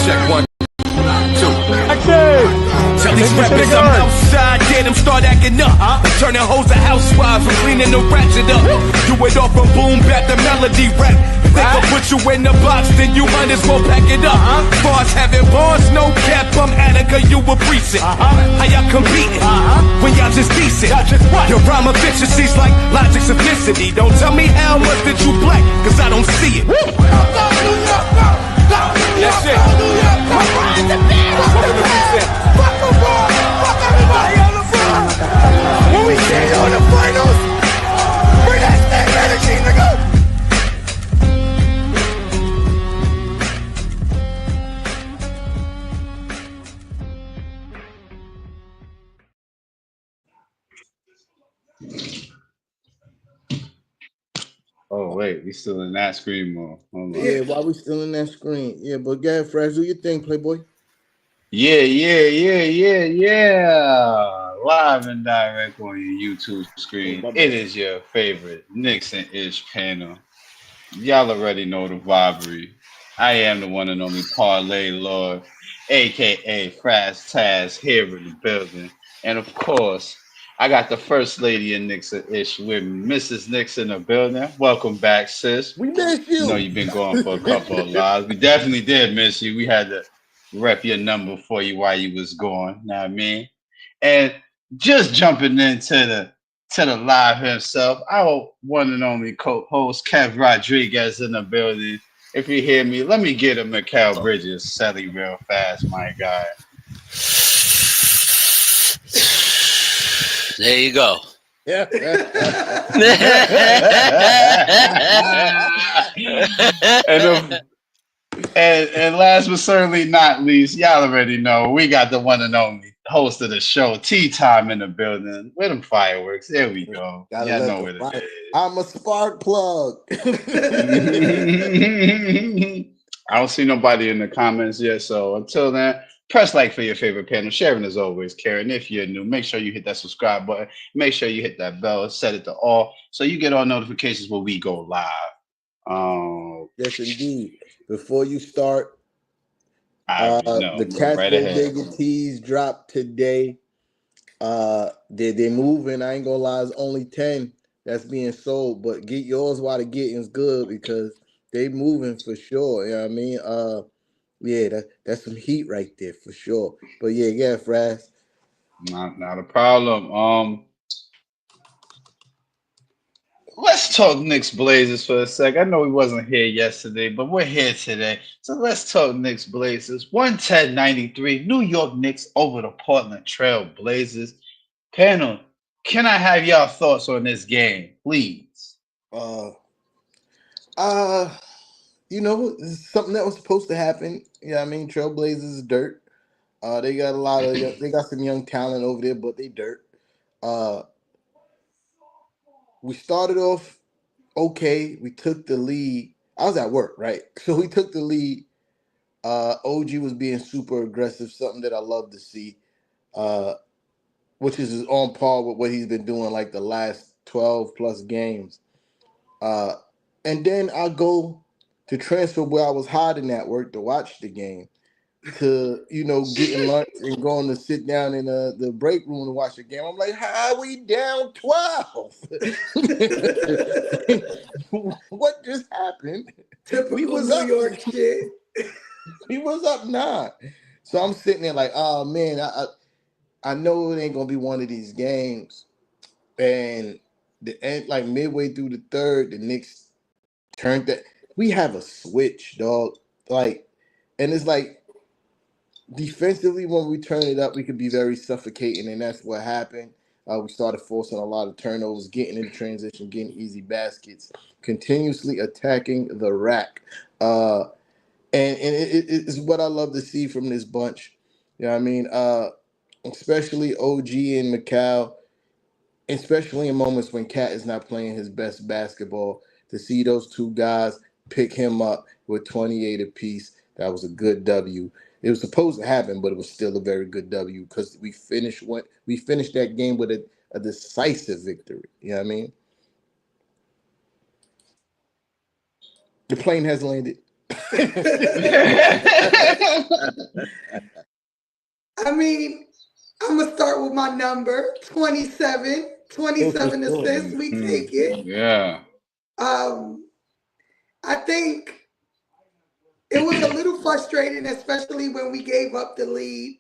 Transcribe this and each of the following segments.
Check 1, 2. Tell these Take rappers the I'm gun. outside, get them start acting up. Turning hoes to housewives and cleaning the ratchet up. Do it off from boom back to melody rap. If they gon' put you in the box, then you might as well pack it up. Bars having bars, no cap, I'm Attica, you a precinct. How y'all competing when y'all just decent? Your rhyme efficiency's like logic simplicity. Don't tell me how much that you black, cause I don't see it. That's it. Welcome to Reset. When we stand on the finals, bring that same energy, nigga. Oh wait, we still in that screen mode. Hold on. Yeah, while we still in that screen. Yeah, but go ahead, Fresh, do your thing, Playboy. Yeah. Live and direct on your YouTube screen. Oh, my It bad. is your favorite Knicks and Ish panel. Y'all already know the robbery. I am the one and only Parlay Lord, aka Fraz Taz, here in the building. And of course, I got the first lady in Knicks and Ish with me, Mrs. Knicks in the building. Welcome back, sis. We missed you. You know you've been going for a couple of lives. We definitely did miss you. We had to rep your number for you while you was gone. Know what I mean? And just jumping into the live himself, our one and only co-host Kev Rodriguez in the building. If you hear me, let me get a Mikal Bridges selling real fast, my guy. There you go. Yeah. And last but certainly not least, y'all already know we got the one and only host of the show, Tea Time in the building. With them fireworks. There we go. Gotta Y'all let know the what it fire- is. I'm a spark plug. I don't see nobody in the comments yet. So until then, press like for your favorite panel. Sharing as always, Karen. If you're new, make sure you hit that subscribe button. Make sure you hit that bell, set it to all, so you get all notifications when we go live. Yes, indeed. Before you start, I already know. the Go Cats right Go ahead. Bigger tees dropped today. They're moving. I ain't gonna lie, it's only 10 that's being sold, but get yours while the getting's good because they moving for sure. You know what I mean? Yeah, that's some heat right there for sure. But yeah, Fraz. Not a problem. Let's talk Knicks Blazers for a sec. I know we wasn't here yesterday, but we're here today. So let's talk Knicks Blazers. 110-93, New York Knicks over the Portland Trail Blazers. Panel, can I have y'all thoughts on this game, please? You know, it's something that was supposed to happen. Yeah, I mean, Trailblazers is dirt. They got a lot of they got some young talent over there, but they dirt. We started off okay. We took the lead. I was at work, right? So we took the lead. OG was being super aggressive, something that I love to see, which is on par with what he's been doing like the last 12 plus games. And then I go to transfer where I was hiding at work to watch the game to, getting lunch and going to sit down in the break room to watch the game. I'm like, how are we down 12? What just happened? Typical We was New up. York shit. We was up 9. So I'm sitting there like, oh man, I know it ain't gonna be one of these games. And the end, like midway through the third, the Knicks turned that. We have a switch, dog. Like, and it's like defensively, when we turn it up, we could be very suffocating, and that's what happened. We started forcing a lot of turnovers, getting in transition, getting easy baskets, continuously attacking the rack. And it's what I love to see from this bunch. You know what I mean? Especially OG and Mikal, especially in moments when Cat is not playing his best basketball, to see those two guys pick him up with 28 apiece, that was a good W. It was supposed to happen, but it was still a very good W because we finished that game with a decisive victory. You know what I mean? The plane has landed. I mean, I'm going to start with my number 27. Oh, for 27 sure. assists. We take it. Yeah. Um, I think it was a little frustrating, especially when we gave up the lead,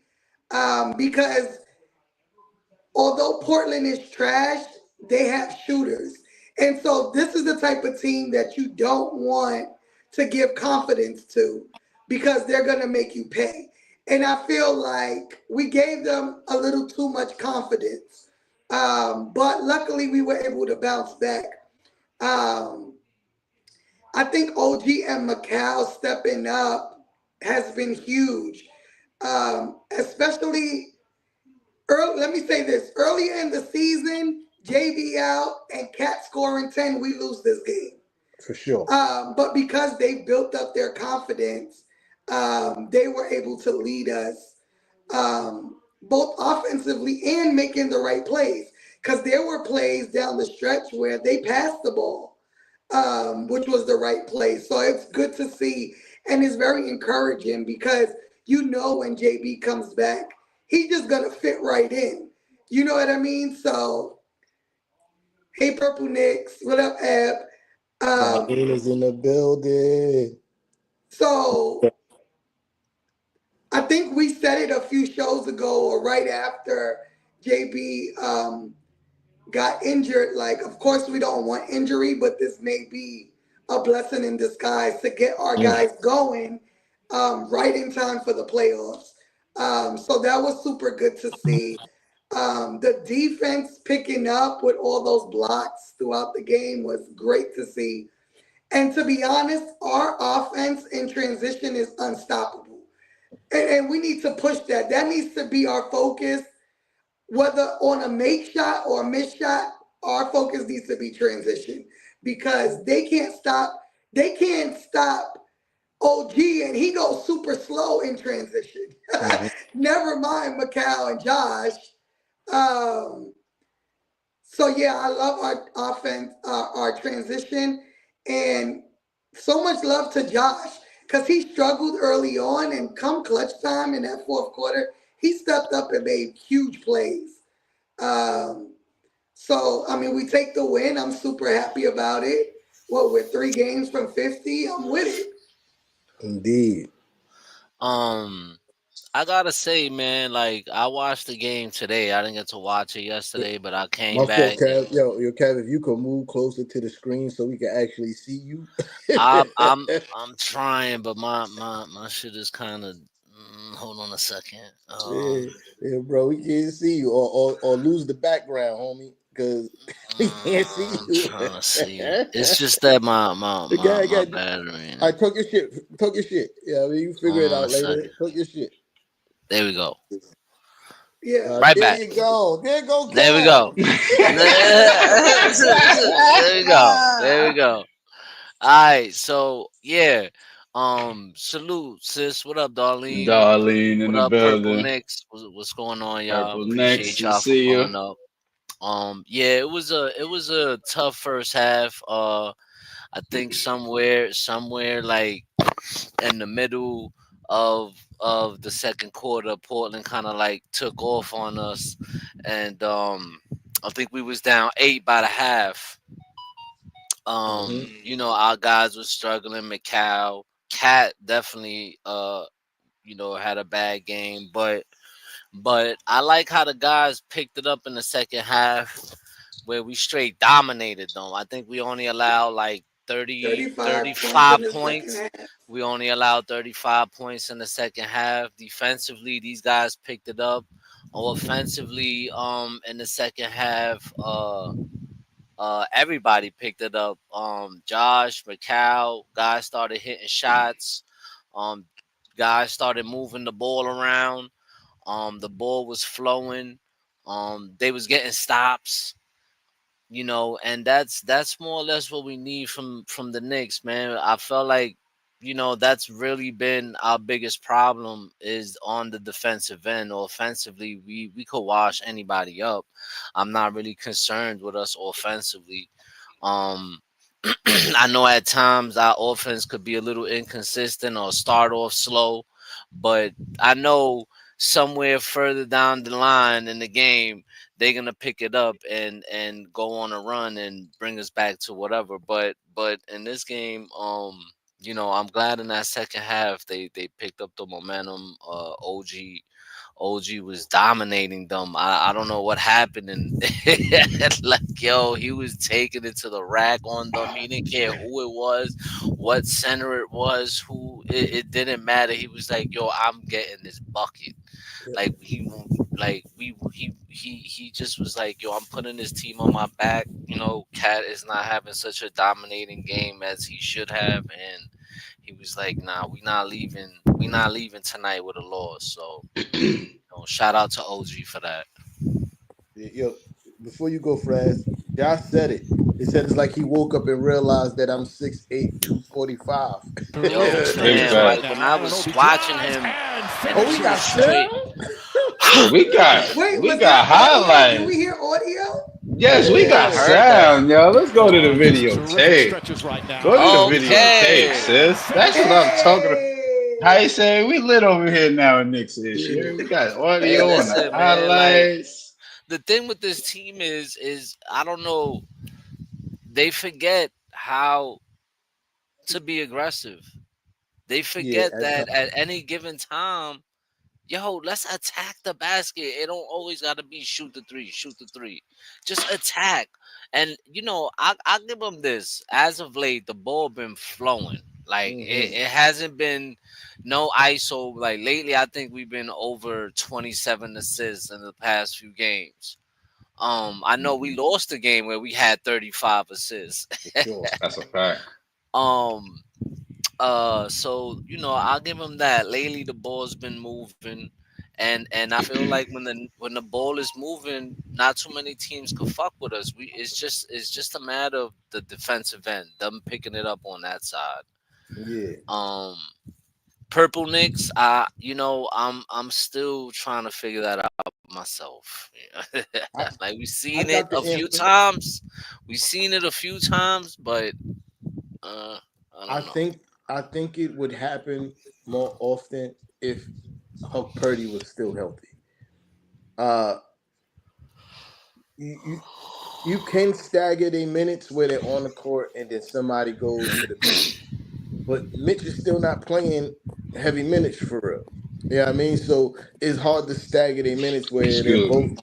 because although Portland is trash, they have shooters. And so this is the type of team that you don't want to give confidence to because they're going to make you pay. And I feel like we gave them a little too much confidence. But luckily, we were able to bounce back. Um, I think OG and Mikal stepping up has been huge, especially early. Let me say this: earlier in the season, JV out and Cat scoring 10, we lose this game. For sure. But because they built up their confidence, they were able to lead us both offensively and making the right plays. Because there were plays down the stretch where they passed the ball, which was the right play. So it's good to see, and it's very encouraging because you know when JB comes back, he's just gonna fit right in. You know what I mean? So, hey, Purple Knicks, what up, Ab? Darlene is in the building. So I think we said it a few shows ago or right after JB got injured. Like, of course, we don't want injury, but this may be a blessing in disguise to get our guys going right in time for the playoffs. So that was super good to see. The defense picking up with all those blocks throughout the game was great to see. And to be honest, our offense in transition is unstoppable. And we need to push that. That needs to be our focus whether on a make shot or a miss shot, our focus needs to be transition because they can't stop. They can't stop OG, and he goes super slow in transition. Mhm. Never mind Mikal and Josh. Um, so yeah, I love our offense, our transition, and so much love to Josh because he struggled early on, and come clutch time in that fourth quarter, he stepped up and made huge plays. Um, so I mean, we take the win. I'm super happy about it. What we're 3 games from 50. I'm with it. Indeed. Um, I gotta say, man, like I watched the game today. I didn't get to watch it yesterday, but I came My fault, back and Kev. Yo, Kev, if you could move closer to the screen so we can actually see you. I'm I'm I'm trying, but my shit is kind of. Hold on a second. Yeah, yeah, bro, we can't see you, or lose the background, homie, because we can't see I'm you. trying to see. It's just that The guy my got. battery. I took your shit. Took your shit. Yeah, I mean, you figure Hold it on a out later. second. Took your shit. There we go. Yeah. Right There back. you go. There you go, There we Kev. go. There we go. There we go. All right, so yeah. Salute, sis. What up, Darlene? Darlene in What the up, Purple building. Knicks? What's going on, y'all? Purple Knicks, Appreciate we y'all for see you. pulling up. Yeah, it was a tough first half. I think somewhere like in the middle of the second quarter, Portland kind of like took off on us, and I think we was down 8 by the half. Mhm. Our guys were struggling. Mikal, Cat definitely had a bad game, but I like how the guys picked it up in the second half where we straight dominated them. I think we only allowed like 30 35 points in 35 the second points. half. We only allowed 35 points in the second half. Defensively, these guys picked it up. Offensively, in the second half, everybody picked it up. Josh, Mikal, guys started hitting shots. Um, guys started moving the ball around. The ball was flowing. They was getting stops, and that's more or less what we need from the Knicks, man. I felt like, that's really been our biggest problem is on the defensive end. Offensively, we could wash anybody up. I'm not really concerned with us offensively. Um I know at times our offense could be a little inconsistent or start off slow, but I know somewhere further down the line in the game they're gonna pick it up and go on a run and bring us back to whatever. But in this game, I'm glad in that second half they picked up the momentum. OG was dominating them. I don't know what happened, and like yo, he was taking it to the rack on them. He didn't care who it was, what center it was, who it didn't matter. He was like, yo, I'm getting this bucket. Like he just was like, yo, I'm putting this team on my back. Cat is not having such a dominating game as he should have, and he was like, nah, we not leaving tonight with a loss. So shout out to OG for that. Yo, before you go, Fraz, Josh said it. He said it's like he woke up and realized that I'm 6'8", 245. Yo, Big fam, fact. like when I was watching him and Oh, we he got was straight. sound? Oh, we got Wait, we was got that audio? Did we highlights. hear audio? Yes, we I got Yeah. heard that. sound, yo. Let's go to the videotape. Go to the videotape, Okay. sis. That's what I'm talking about. How Hey! you say we lit over here now in Knicks issue. We got Hey, audio on the listen, man. Like highlights. the thing with this team is I don't know. They forget how to be aggressive. They Yeah, forget at that times. at any given time, yo, let's attack the basket. It don't always gotta be shoot the three, shoot the three. Just attack. And I give them this. As of late, the ball been flowing. Like it, Hmm. it hasn't been no ISO. Like lately, I think we've been over 27 assists in the past few games. I know we lost a game where we had 35 assists. For sure. That's a fact. um so I'll give him that. Lately, the ball's been moving, and I feel like when the ball is moving, not too many teams can fuck with us. It's just a matter of the defensive end, them picking it up on that side. Yeah. Um, Purple Knicks, I'm still trying to figure that out myself. I, Like I got the answer. we've seen it a few times, but uh, I I don't know. think I think it would happen more often if Huck Purdy was still healthy. Uh, you, you you can stagger their minutes where they're on the court and then somebody goes to the bench, but Mitch is still not playing heavy minutes for real. Yeah, I mean, so it's hard to stagger their minutes where they're Excuse both me.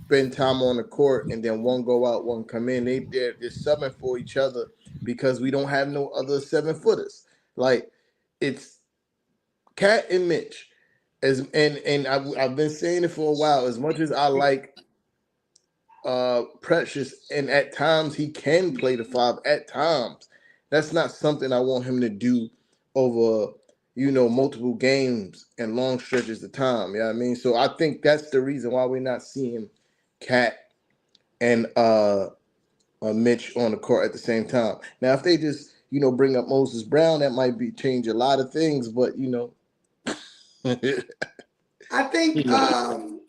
spend time on the court and then one go out, one come in. They're subbing for each other because we don't have no other 7 footers. Like it's Cat and Mitch. I've been saying it for a while. As much as I like Precious, and at times he can play the five. At times, that's not something I want him to do over multiple games and long stretches of time. Yeah, I mean, so I think that's the reason why we're not seeing Cat and Mitch on the court at the same time. Now, if they just bring up Moses Brown, that might be change a lot of things. But I you think know,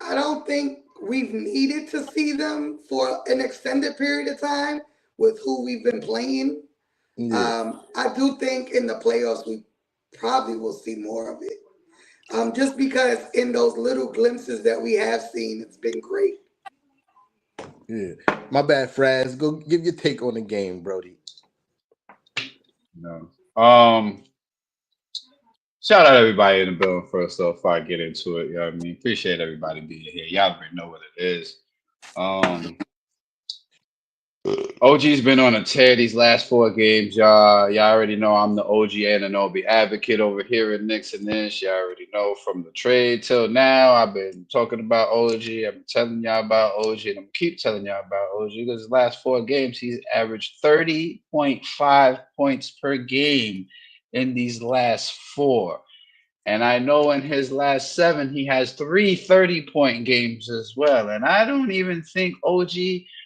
I don't think we've needed to see them for an extended period of time with who we've been playing. yeah, I do think in the playoffs we probably will see more of it. Just because in those little glimpses that we have seen, it's been great. yeah. My bad, Fraz. Go give your take on the game, Brody. No. Shout out everybody in the building first though, before I get into it. You know what I mean? Appreciate everybody being here. Y'all already know what it is. Um OG's been on a tear these last 4 games, y'all. Y'all already know I'm the OG Anunoby advocate over here at Knicks and this. Y'all already know from the trade till now. I've been talking about OG. I've been telling y'all about OG, and I'm keep telling y'all about OG because the last 4 games he's averaged 30.5 points per game in these last four. And I know in his last 7, he has 3 30-point games as well. And I don't even think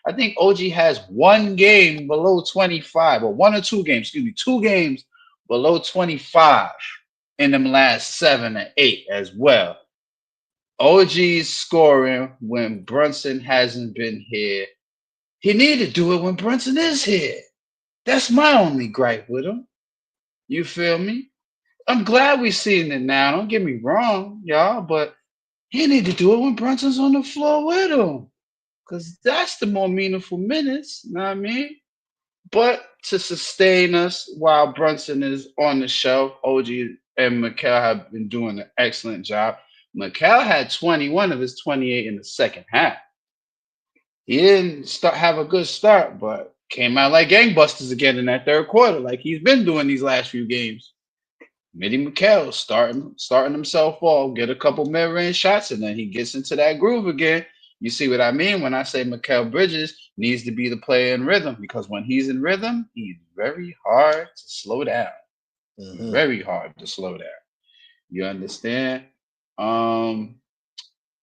I think OG has 1 game below 25, or 1 or 2 games, excuse me, 2 games below 25 in them last 7 or 8 as well. OG's scoring when Brunson hasn't been here He needed to do it when Brunson is here. That's my only gripe with him. You feel me? I'm glad we're seeing it now. Don't get me wrong, y'all, but he need to do it when Brunson's on the floor with him. Because that's the more meaningful minutes. You know what I mean? But to sustain us while Brunson is on the shelf, OG and Mikal have been doing an excellent job. Mikal had 21 of his 28 in the second half. He didn't have a good start, but came out like gangbusters again in that third quarter, like he's been doing these last few games. Mitty McHale starting himself off, get a couple mid-range shots, and then he gets into that groove again. You see what I mean when I say Mikal Bridges needs to be the player in rhythm, because when he's in rhythm, he's very hard to slow down. Very hard to slow down. You understand?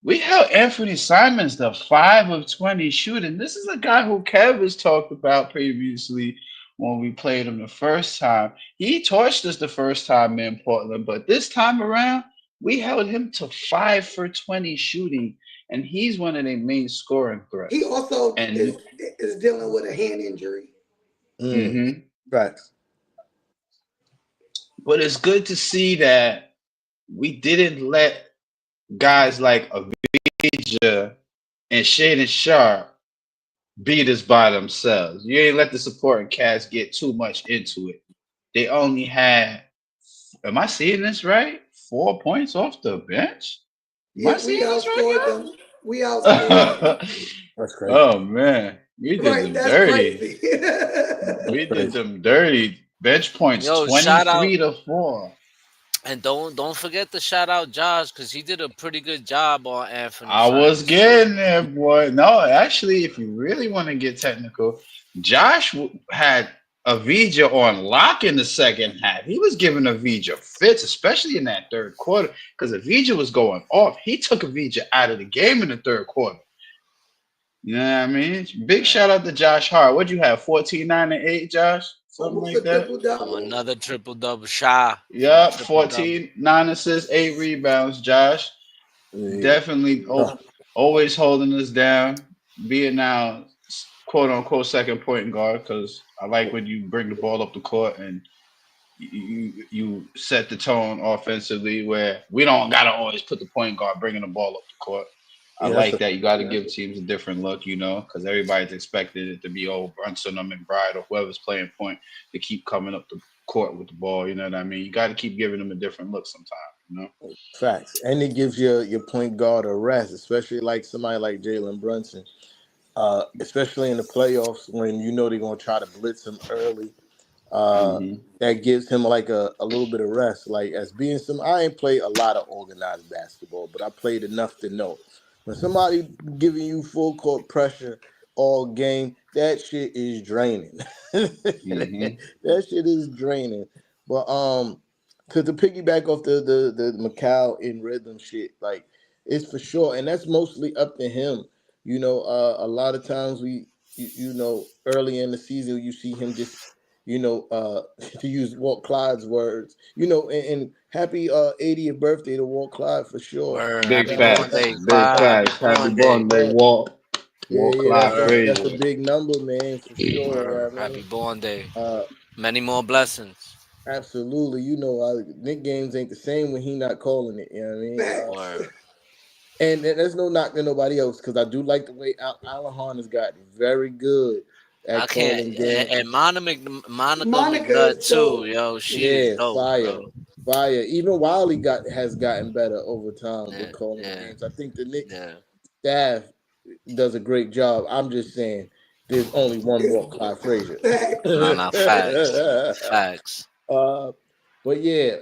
We held Anthony Simons to 5 of 20 shooting. This is a guy who Kev has talked about previously when we played him the first time. He torched us the first time in Portland, but this time around, we held him to 5 for 20 shooting, and he's one of their main scoring threats. He also is dealing with a hand injury. Right. But it's good to see that we didn't let guys like Avdija and Shaden Sharp beat us by themselves. You ain't let the supporting cast get too much into it. They only had, am I seeing this right? 4 points off the bench? Yeah, we outscored them. We outscored them. That's crazy. Oh man, we did them dirty. We did them dirty. Bench points 23 to 4. And don't forget to shout out Josh, because he did a pretty good job on Anthony. I was getting there, boy. No, actually, if you really want to get technical, Josh had Avdija on lock in the second half. He was giving Avdija fits, especially in that third quarter, because Avdija was going off. He took Avdija out of the game in the third quarter. You know what I mean? Big shout out to Josh Hart. What'd you have? 14, 9, and 8, Josh? Something like that. Another triple-double shot. Yep, 14, 9 assists, 8 rebounds, Josh. Definitely always holding us down. Being now quote-unquote second point guard, because I like when you bring the ball up the court and you set the tone offensively, where we don't got to always put the point guard bringing the ball up the court. I like that. You got to give teams a different look, you know, because everybody's expecting it to be Brunson or McBride or whoever's playing point to keep coming up the court with the ball. You know what I mean? You got to keep giving them a different look sometimes, you know? Facts. And it gives your point guard a rest, especially like somebody like Jalen Brunson, especially in the playoffs when you know they're going to try to blitz him early. That gives him like a little bit of rest. Like as being I ain't played a lot of organized basketball, but I played enough to know. When somebody giving you full court pressure all game, that shit is draining. That shit is draining. But to piggyback off the Mikal in rhythm shit, like it's for sure, and that's mostly up to him. You know, a lot of times you know, early in the season you see him just, you know, to use Walt Clyde's words, you know, and happy 80th birthday to Walt Clyde for sure. Big facts. Big facts. Happy birthday, Walt. Walt Clyde. That's a big number, man, for sure. Happy born day. Many more blessings. Absolutely. You know, Nick games ain't the same when he not calling it. You know what I mean? And there's no knock to nobody else, because I do like the way Alahan has gotten very good. I can't. And Monica McNutt too, yo. She is dope, fire, fire. Even Wiley has gotten better over time with calling games. I think the Knicks staff does a great job. I'm just saying, there's only one more Clyde Frazier. No, facts. But yeah,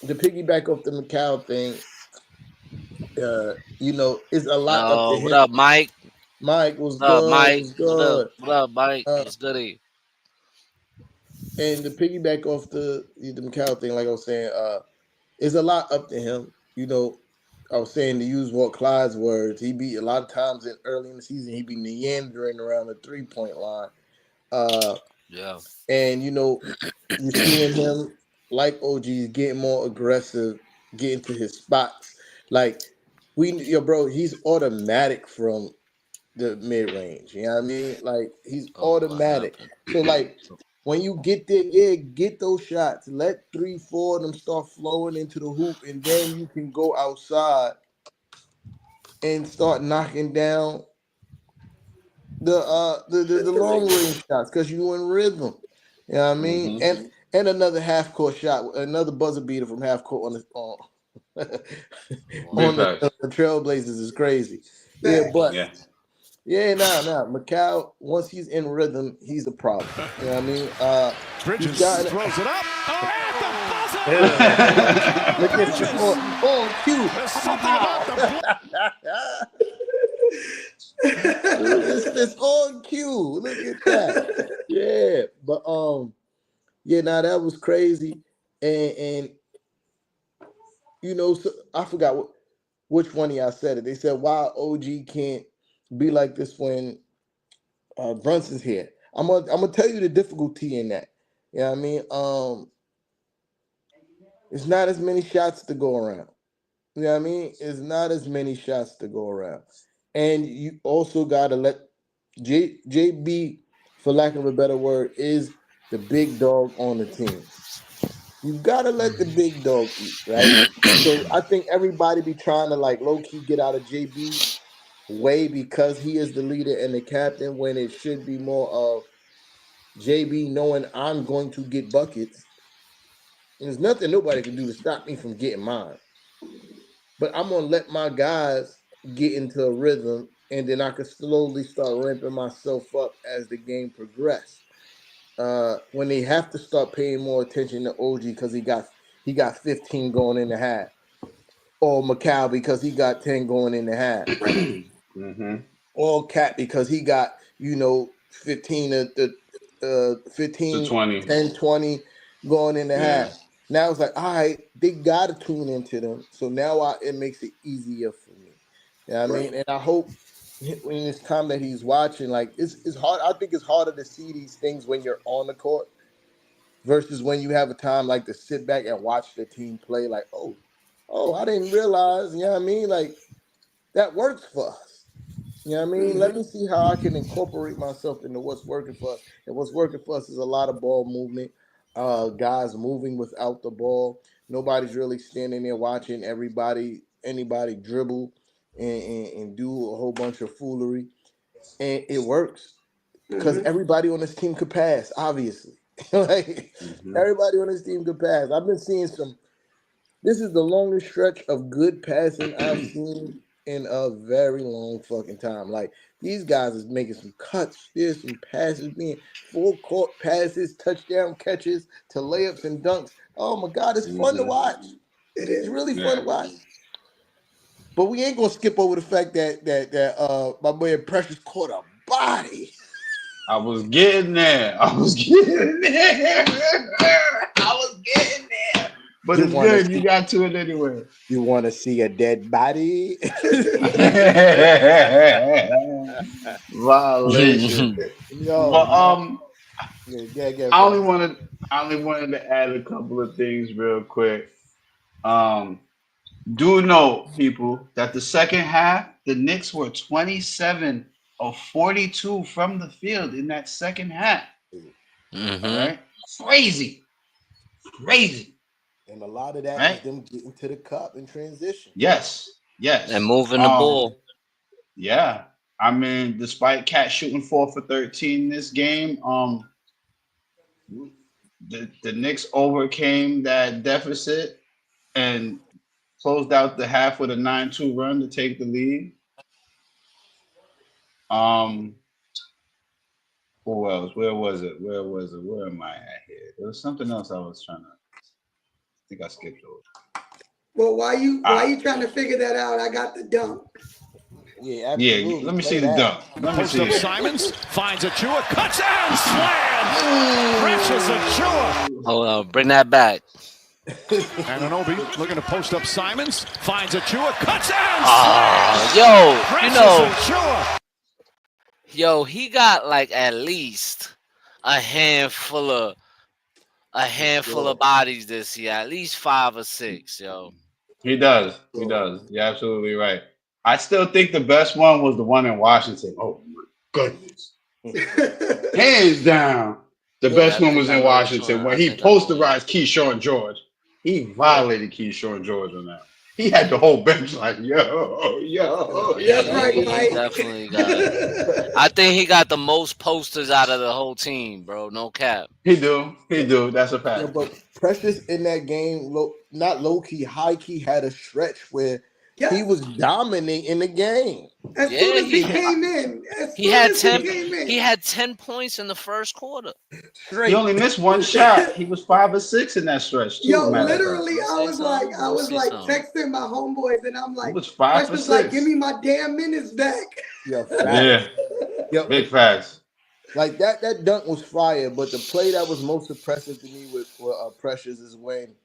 to piggyback off the Mikal thing, you know, it's a lot up to him. What up, Mike? Mike was good. What up, Mike? Was good. What up, Mike? It's goody. And to piggyback off the Mikal thing, like I was saying, it's a lot up to him. You know, I was saying, to use Walt Clyde's words, he be a lot of times early in the season, he be meandering around the 3-point line. And you know, you're seeing him like OG's getting more aggressive, getting to his spots. Like bro, he's automatic from the mid range. You know what I mean? Like he's Oh, what automatic. happened? So like when you get there, yeah, get those shots. Let 3, 4 of them start flowing into the hoop, and then you can go outside and start knocking down the long range shots because you in rhythm. You know what I mean? Mm-hmm. And another half court shot, another buzzer beater from half court Big on facts. the Trailblazers is crazy. Yeah, Facts. but Yeah. yeah, nah. Mikal, once he's in rhythm, he's a problem. You know what I mean? He's Bridges got throws it up. Oh, at the look at this buzzer! on cue. There's something about the It's on cue. Look at that. Yeah, but yeah, now that was crazy, and so I forgot which one of y'all said it. They said why OG can't be like this when Brunson's here. I'm gonna tell you the difficulty in that. You know what I mean? It's not as many shots to go around. You know what I mean? It's not as many shots to go around. And you also gotta let JB, for lack of a better word, is the big dog on the team. You gotta let the big dog eat, right? So I think everybody be trying to like low key get out of JB way because he is the leader and the captain when it should be more of JB knowing I'm going to get buckets. And there's nothing nobody can do to stop me from getting mine. But I'm gonna let my guys get into a rhythm and then I can slowly start ramping myself up as the game progresses. When they have to start paying more attention to OG because he got 15 going in the half, or Mikal because he got 10 going in the half, Mm-hmm. or Cat because he got 15 To 15 20. 10 20 going in the Yeah. half. Now it's like, all right, they gotta tune into them. So now it makes it easier for me. You know what I Right. mean? And I hope in this time that he's watching, like it's hard. I think it's harder to see these things when you're on the court versus when you have a time like to sit back and watch the team play. Like, oh, I didn't realize. You know what I mean? Like that works for us. You know what I mean? Let me see how I can incorporate myself into what's working for us. And what's working for us is a lot of ball movement, guys moving without the ball. Nobody's really standing there watching anybody dribble and do a whole bunch of foolery. And it works because Mm-hmm. everybody on this team could pass, obviously. Like Mm-hmm. everybody on this team could pass. I've been seeing some. This is the longest stretch of good passing I've seen in a very long fucking time. Like these guys is making some cuts. There's some passes being full court passes, touchdown catches to layups and dunks. Oh my god, it's fun to Mm-hmm. watch. It It's is. really fun Yeah. to watch. But we ain't gonna skip over the fact that my boy Precious caught a body. I was getting there. I was getting there. I was getting there. But You it's wanna good. You see got to it anyway. you wanna see a dead body? Violation. No, But not yeah, I only Fast. wanted I only wanted to add a couple of things real quick. Um, do know, people, that the second half, the Knicks were 27 of 42 from the field in that second half. All Mm-hmm. right. Crazy. Crazy. And a lot of that is Right? them getting to the cup in transition. Yes. And Yes. moving the ball. Yeah. I mean, despite Cat shooting 4 for 13 this game, the Knicks overcame that deficit and closed out the half with a 9-2 run to take the lead. Um, who else? Where was it? Where was it? Where am I at here? There was something else I was trying to. I think I skipped over. Well, why you Ah, trying to figure that out? I got the dunk. Yeah, yeah. absolutely. Let me Play see the that. dunk. Let me post see up it. Simons, finds Achua, cuts down, slams. Precious Achua. Hold on, bring that back. Anunoby looking to post up Simons, finds Achua, cuts down, Oh, slams. yo, Precious Achua. he got like at least a handful of Sure. bodies this year, at least 5 or 6, yo. He does. He Sure. does. You're absolutely right. I still think the best one was the one in Washington. Oh my goodness. Hands down. The Yeah, I best one think was I in know which one. Washington when I he think I know which. posterized Keyshawn George. He violated Keyshawn George on that. He had the whole bench like, yo, yo, That's Yeah, right, yo. he Mike. definitely got. I think he got the most posters out of the whole team, bro. No cap. He do. He do. That's a Yeah, fact. but Precious in that game, not low key, high key, had a stretch where he Yes. was dominating the game. As soon Yeah, as he came in, as he soon had as he 10. came He in, had 10 points in the first quarter. He Straight. only missed one shot. He was 5 or 6 in that stretch, too, yo, matter of fact. literally, Let me see some. I Let me was see like some. texting my homeboys, and I'm He like, was five for Precious, like, give six. me my damn minutes back. Yeah, facts. Yeah. Yeah, Big facts. like that dunk was fire, but the play that was most impressive to me with Precious is when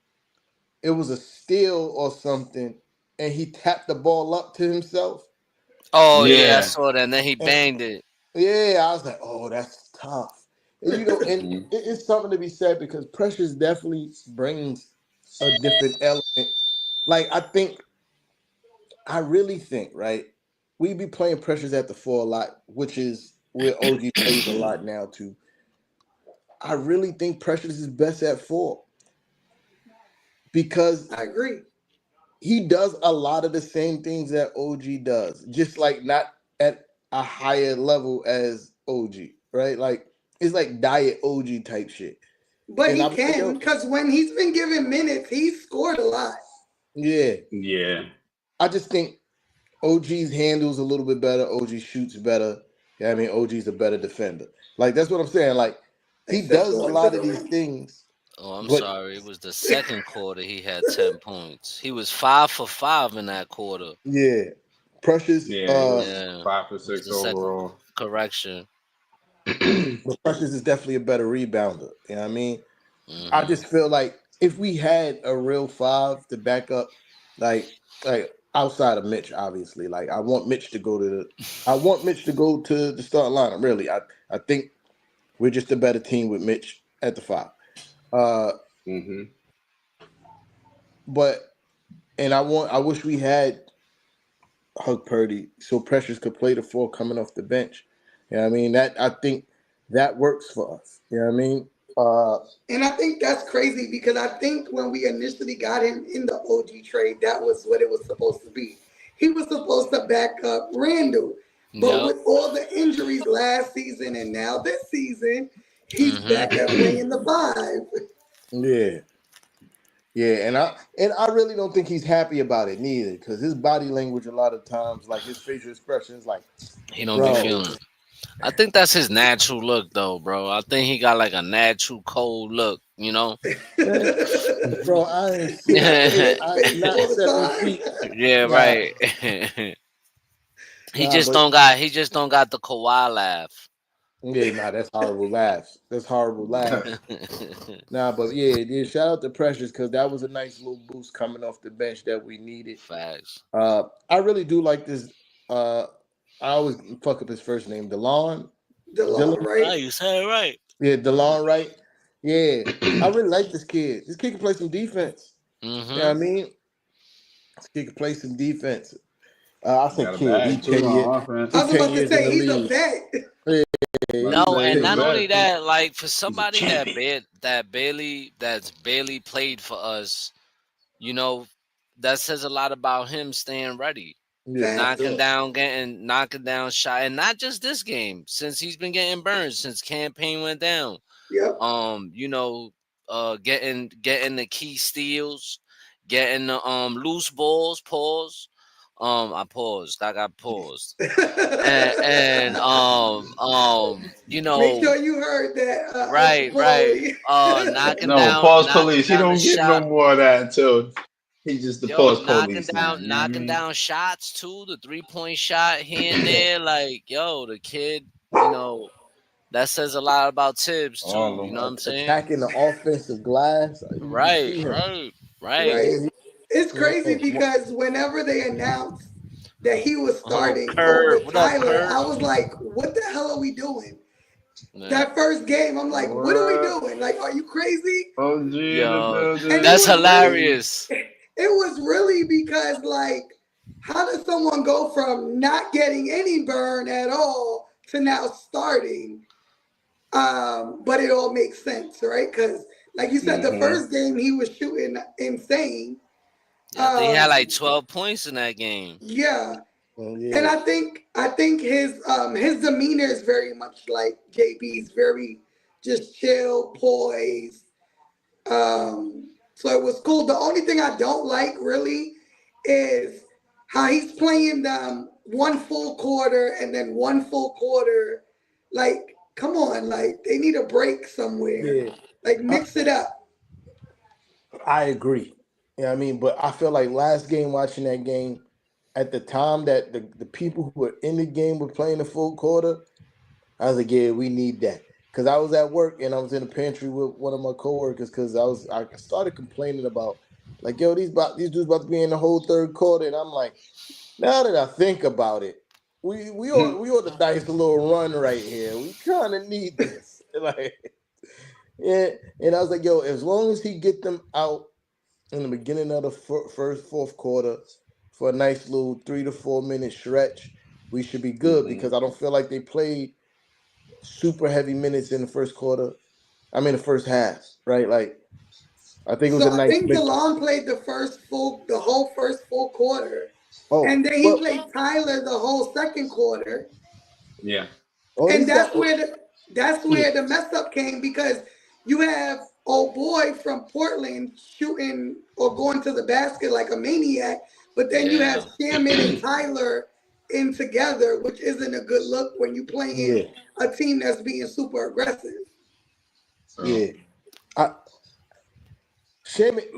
it was a steal or something, and he tapped the ball up to himself. Oh yeah, I Yeah. saw that. And then he And banged it. yeah, I was like, oh, that's tough. And and Mhm. it's something to be said because Precious definitely brings a different element. Like I really think, right? We be playing Precious at the four a lot, which is where OG plays a lot now too. I really think Precious is best at four because I agree. he does a lot of the same things that OG does, just like not at a higher level as OG, right? Like it's like diet OG type shit. But And he I'm like, can, yo, because when he's been given minutes, he's scored a lot. yeah. Yeah. I just think OG's handles a little bit better. OG shoots better. Yeah, I mean, OG's a better defender. Like that's what I'm saying. Like he Except does a going to lot the of these rim. things, Oh, I'm but sorry. It was the second quarter. He had 10 points. He was 5 for 5 in that quarter. yeah, Precious. Yeah, he was Yeah, five for it was six the second overall. correction. But Precious is definitely a better rebounder. You know what I mean? I Hmm. just feel like if we had a real five to back up, like outside of Mitch, obviously, like I want Mitch to go to the starting lineup. Really, I think we're just a better team with Mitch at the five. Uh, Hmm. but and I wish we had Hug Purdy so Precious could play the four coming off the bench. You know what I mean? That I think that works for us. You know what I mean? And I think that's crazy because I think when we initially got him in the OG trade, that was what it was supposed to be. He was supposed to back up Randall. But Yep. with all the injuries last season and now this season, he's back at Hmm. playing the five. Yeah. Yeah, and I really don't think he's happy about it neither, because his body language a lot of times, like his facial expressions, like, He don't be bro, feeling it. I think that's his natural look, though, bro. I think he got like a natural cold look. You know? man, bro, I am He six got the Yeah, foot, shit I face not all the 7 feet. Nah, right. He nah, just but don't got. He just don't got the Kawhi laugh. yeah, nah, that's horrible laughs. That's horrible laughs. Nah, but yeah, shout out to Precious because that was a nice little boost coming off the bench that we needed. Facts. I really do like this. Uh, I always fuck up his first name, Delon. DeLon, Dylan. right? Ah, you said it right. Yeah, DeLon Wright. Yeah, I really like this kid. This kid can play some defense. You know what I Mm-hmm. mean? This kid can play some defense. I say Got a kid. bag too on offense. I He was 10 about to years in say the he's a league. vet. Yeah, About to No, say and he's a not only vet. that, like for He's a somebody champion. that's barely played for us, you know, that says a lot about him staying ready, yeah, for Facts. sure. knocking down shot, and not just this game. Since he's been getting burned since campaign went down, Yep. you know, getting the key steals, getting the loose balls. Pause. I paused. I got paused. And you Make know, sure you heard that, Uncle right. Paulie. No, pause Knocking police. He down the don't get no shot. more of that until he's just the Yo, pause police now. You know what I knocking mean? down shots too. The 3-point shot here and there. Like, yo, the kid, that says a lot about Tibbs too. All You of know what I'm saying? Attacking the offensive glass. You Right, see him. right. Right. Yeah, It's crazy yeah. because whenever they announced that he was Oh, starting over Kurt. What up, Tyler, Kurt? I was like, what the hell are we doing? Yeah. That first game, I'm like, what are we what? doing? Like, are you crazy? OG in the Yo, And building. it that's was really, hilarious. it was really because like how does someone go from not getting any burn at all to now starting? But it all makes sense, right? Because, like you said, the first game he was shooting insane. Yeah, I think he had like 12 points in that game. Yeah. Yeah. And I think his demeanor is very much like JB's, very just chill, poised. So it was cool. The only thing I don't like really is how he's playing them one full quarter and then one full quarter. Like, come on, like they need a break somewhere. Yeah. Like mix it up. I agree. You know what I mean? But I feel like last game, watching that game, at the time that the people who were in the game were playing the full quarter, I was like, yeah, we need that. Because I was at work and I was in the pantry with one of my coworkers because I started complaining about, like, yo, these dudes about to be in the whole third quarter. And I'm like, now that I think about it, we ought to dice a little run right here. We kind of need this. Like, yeah. And I was like, yo, as long as he get them out in the beginning of the fourth quarter for a nice little 3 to 4 minute stretch, we should be good because I don't feel like they played super heavy minutes in the first quarter. I mean, the first half, right? Like, I think it was So a I nice think mix. DeLon played the whole first full quarter. Oh, And then he played Tyler the whole second quarter. Yeah. Oh, And that's where the mess up came because you have old boy from Portland shooting or going to the basket like a maniac, but then you have Shamit and Tyler in together, which isn't a good look when you playing a team that's being super aggressive. Yeah. Shamit,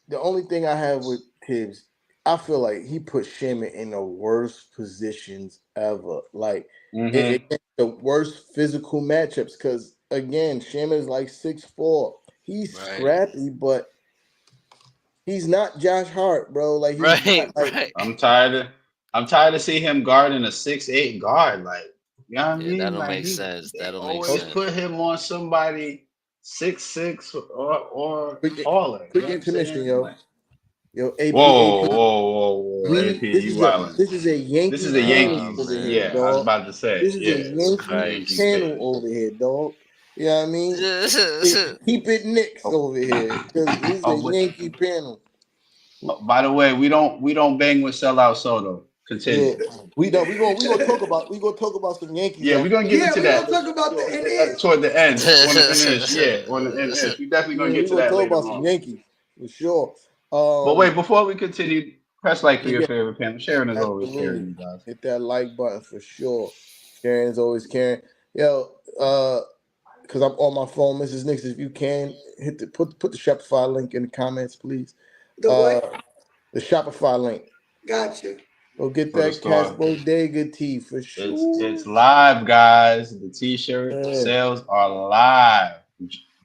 the only thing I have with Tibbs, I feel like he put Shamit in the worst positions ever. Like the worst physical matchups. Because again, Shamit is like 6'4". He's scrappy, but he's not Josh Hart, bro. Like he's not, like, I'm tired of seeing him guarding a 6'8" guard. Like, you know what I mean? That don't Like make sense. That don't make always sense. put him on somebody 6'6" or taller. Quick intermission, yo. Yo, AP. Whoa. AP, This you wildin'. is a Yankee. This is a Yankees. over here, I was dog. about to say. This is a Yankee panel over here, dog. You know what I mean? Keep it Knicks over here because this is a Yankee panel. By the way, we don't bang with sellout Soto. Continue. Yeah, we gonna talk about some Yankees. Yeah, we're gonna get into that. We're gonna talk about the end. Toward the end. On the finish. Yeah, on the end. We definitely gonna get to that later. We're gonna talk about some Yankees for sure. But wait, before we continue, press like for your favorite panel. Sharon is always caring, you guys. Hit that like button for sure. Sharon is always caring. Yo, because I'm on my phone, Mrs. Nix, if you can put the Shopify link in the comments, please. The what? The Shopify link. Gotcha. Go get that Cash Bodega tee for sure. It's live, guys. The t-shirt sales are live.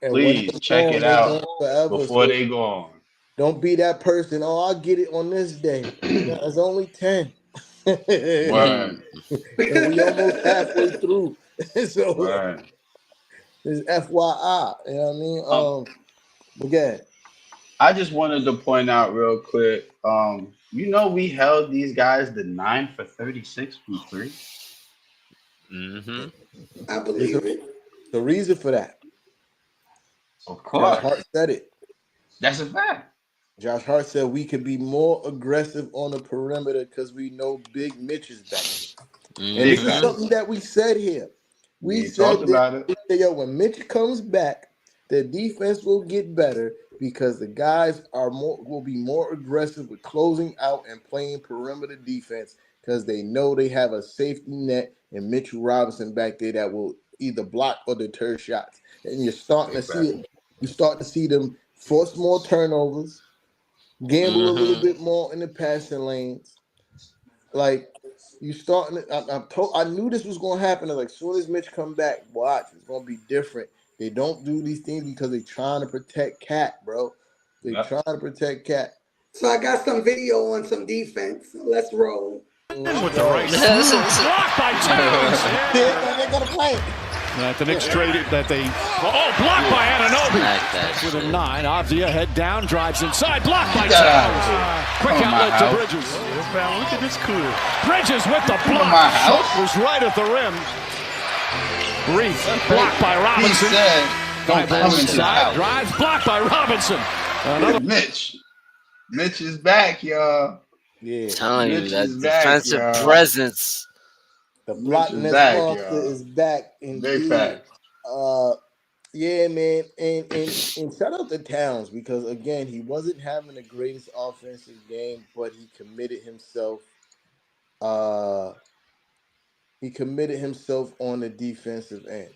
Please check it out before they go on. Don't be that person. Oh, I'll get it on this day. It's only 10. Word. And we almost halfway through. So Word. it's FYI. You know what I mean? Again. I just wanted to point out real quick. We held these guys to 9 for 36 from 3. I believe it. The reason for that. Of course. Josh Hart said it. That's a fact. Josh Hart said we could be more aggressive on the perimeter because we know Big Mitch is back. And this is something that we said here. We said that, when Mitch comes back, the defense will get better because the guys will be more aggressive with closing out and playing perimeter defense because they know they have a safety net and Mitchell Robinson back there that will either block or deter shots. And you're starting to see it. You start to see them force more turnovers, gamble a little bit more in the passing lanes. Like, you starting to, I knew this was going to happen. Like, as soon as Mitch come back, watch, it's going to be different. They don't do these things because they're trying to protect Cat, bro. They're trying to protect Cat. So I got some video on some defense. Let's roll. With the right blocked by Towns. They're going to play. That the Knicks traded that they blocked by Anunoby. With a 9, Avdija head down, drives inside, blocked by Towns. Quick outlet to Bridges. Look at this cool. Bridges with the block. Shot was right at the rim. Reef blocked by Robinson. Don't come into the house. Drives blocked by Robinson. Mitch is back, y'all. Yeah, Telling you that back, defensive y'all. presence. The Blockness monster is back indeed. Big fact. Yeah, man, and shout out to Towns because again he wasn't having the greatest offensive game, but he committed himself. He committed himself on the defensive end.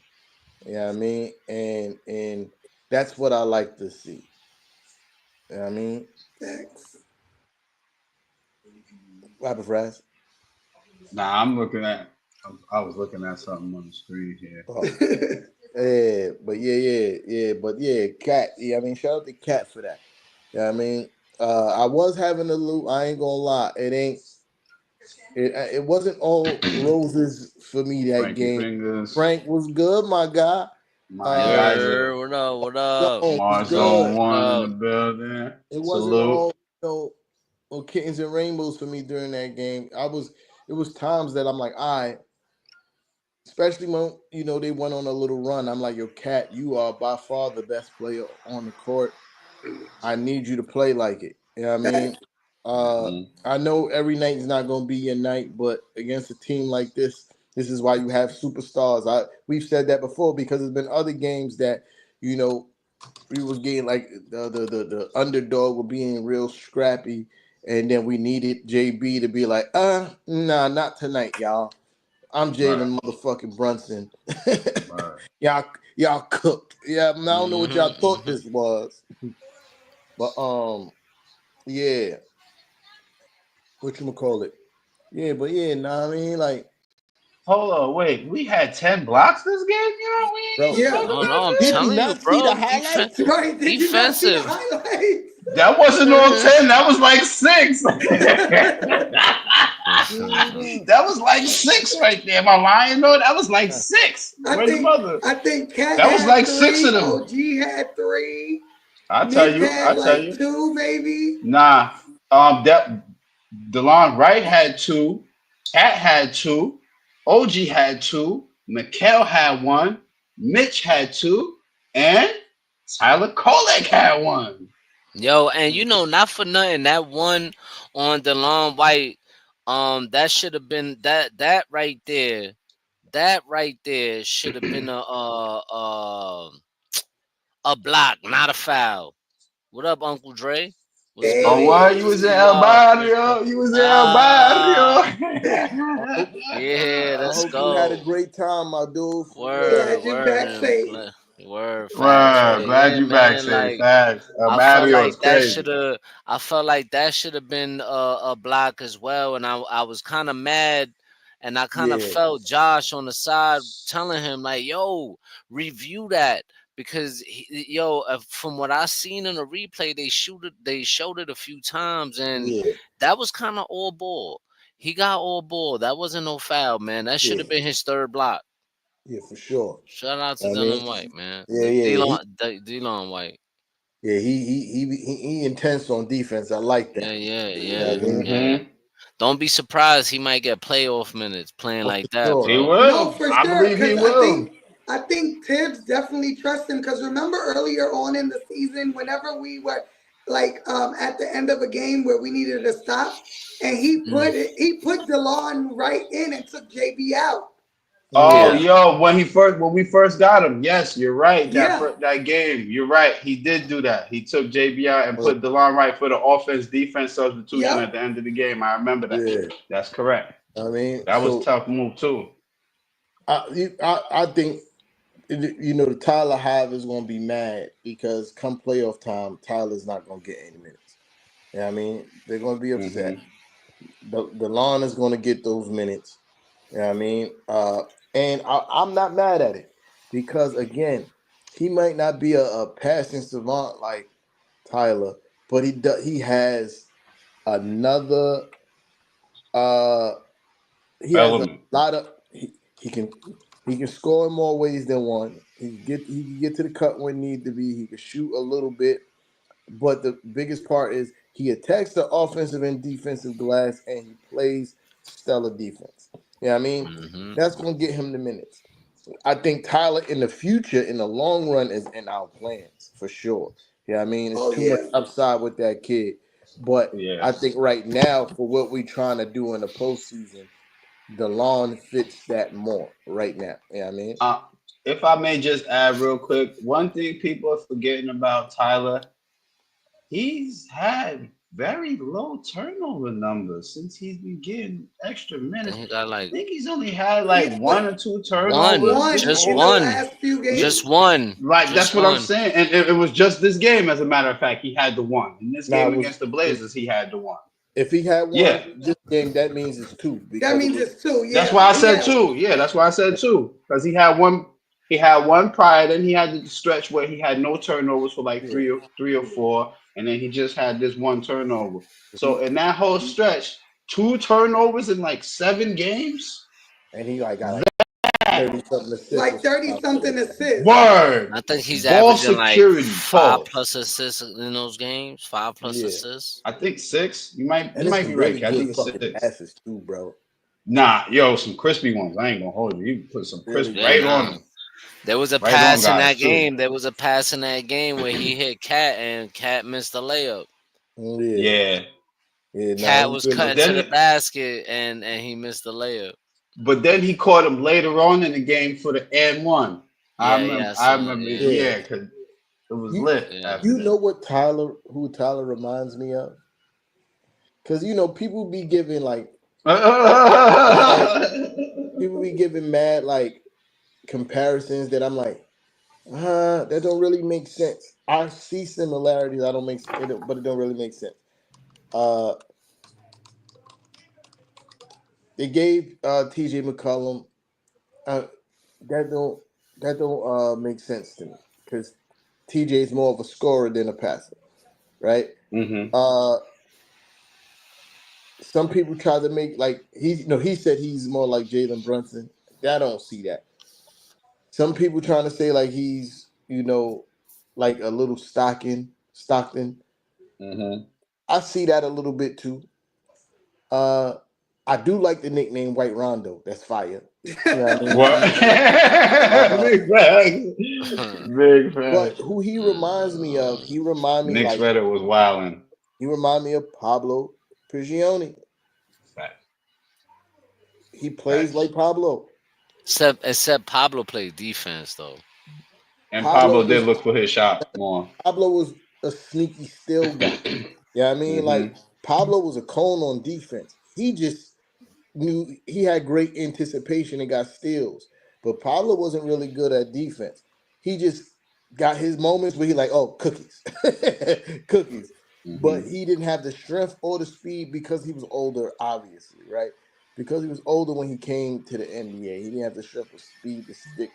You know what I mean? And that's what I like to see. You know what I mean? Thanks. What happened, Fraz? Nah, I was looking at something on the screen here. Oh. yeah, Cat. Yeah, I mean, shout out to Cat for that. You know what I mean? I was having a loop. I ain't gonna lie. It wasn't all roses for me that Frankie game. Fingers. Frank was good, my guy. What up? What up? Mars Zone 1 in the building. It wasn't all, kittens and rainbows for me during that game. It was times that I'm like, all right, especially when, they went on a little run. I'm like, yo, Cat, you are by far the best player on the court. I need you to play like it. You know what I mean? I know every night is not going to be your night, but against a team like this is why you have superstars. We've said that before because there's been other games that, we was getting like the underdog were being real scrappy, and then we needed JB to be like, nah, not tonight, y'all. I'm Jalen motherfucking Brunson. Y'all cooked. Yeah, I don't know what y'all thought this was. But yeah. Whatchamacallit? Yeah, but yeah, I mean, like, hold on, wait. We had 10 blocks this game, I'm telling you, bro. Did you not see the highlights? That wasn't all 10. That was like 6. That was like 6 right there. Am I lying, though? That was like 6. I think Cat that was had like 3, 6 of them. OG had 3. I'll tell you. 2 maybe. Nah. That DeLon Wright had 2. Cat had 2. OG had 2. Mikal had 1. Mitch had 2. And Tyler Kolek had 1. Yo, and not for nothing, that one on DeLon White, that should have been that right there. That right there should have been a block, not a foul. What up, Uncle Dre? What? You was in El Barrio. Yeah, let's go. You had a great time, my dude. Glad you back safe. Glad you back safe. Facts. Mario is crazy. I felt like that should have been a block as well, and I was kind of mad, and I kind of felt Josh on the side telling him like, "Yo, review that." Because from what I seen in the replay, they showed it a few times, and that was kind of all ball. He got all ball. That wasn't no foul, man. That should have been his third block. Yeah, for sure. Shout out to Dylan White, man. Dylan White. Yeah, he intense on defense. I like that. Yeah. Don't be surprised he might get playoff minutes playing like that. Sure. He will. No, for I sure. believe he will. I think Tibbs definitely trusts him because remember earlier on in the season, whenever we were like at the end of a game where we needed to stop, and he put DeLon right in and took JB out. When we first got him, yes, you're right. That game, you're right. He did do that. He took JB out and put DeLon right for the offense-defense substitution at the end of the game. I remember that. Yeah. That's correct. I mean, that was a tough move too. I think. The Tyler Hive is going to be mad because come playoff time, Tyler's not going to get any minutes. You know what I mean? They're going to be upset. The lawn is going to get those minutes. You know what I mean? And I'm not mad at it because, again, he might not be a passing savant like Tyler, but he has another he has a lot of he can He can score in more ways than one. He can get to the cut when need to be. He can shoot a little bit. But the biggest part is he attacks the offensive and defensive glass, and he plays stellar defense. Yeah, I mean, that's going to get him the minutes. I think Tyler in the future, in the long run, is in our plans for sure. Yeah, I mean, it's too much upside with that kid. But I think right now, for what we're trying to do in the postseason, the lawn fits that more right now. Yeah, I mean, if I may just add real quick, one thing people are forgetting about Tyler, he's had very low turnover numbers since he's been getting extra minutes. I think he's only had like 1 or 2 turnovers. Just in one. the last few games. Just one. Right, that's what I'm saying. And it was just this game, as a matter of fact, he had the one. In this game against the Blazers, he had the one. If he had one this game, that means it's 2. That means it's 2. Yeah. That's why I said 2. Yeah, that's why I said 2. Because he had one. He had one prior. Then he had the stretch where he had no turnovers for like 3 or 4, and then he just had this one turnover. So in that whole stretch, 2 turnovers in like 7 games, and he like got 30-something assists. Like 30-something assists. Word. I think he's Ball averaging like security, 5+ assists in those games. 5+ assists. I think 6. You might be really right. I think 6 passes too, bro. Nah, yo, some crispy ones. I ain't gonna hold you. You put some crispy right on them. There was a pass in that game. There was a pass in that game where he hit Cat and Cat missed the layup. Yeah. Cat was cutting to the basket and he missed the layup. But then he caught him later on in the game for the and one. I remember. Yeah, because it was lit. You know what who Tyler reminds me of? Because people be giving like people be giving mad like comparisons that I'm like, that don't really make sense. I see similarities. But it don't really make sense. They gave TJ McCollum. That don't make sense to me because TJ is more of a scorer than a passer, right? Some people try to make like he said he's more like Jalen Brunson. I don't see that. Some people trying to say like he's like a little Stockton. I see that a little bit too. I do like the nickname White Rondo. That's fire. You know what I mean? Big fan. But who he reminds me of? He reminds me Nick Sweater was wilding. He reminds me of Pablo Prigioni. He plays like Pablo. Except Pablo played defense though. And Pablo did look for his shot more. Pablo was a sneaky steal guy. I mean? Like Pablo was a cone on defense. He just knew he had great anticipation and got steals. But Pablo wasn't really good at defense. He just got his moments where he like, oh, cookies. Cookies. But he didn't have the strength or the speed because he was older, obviously, right? Because he was older when he came to the NBA. He didn't have the strength or speed to stick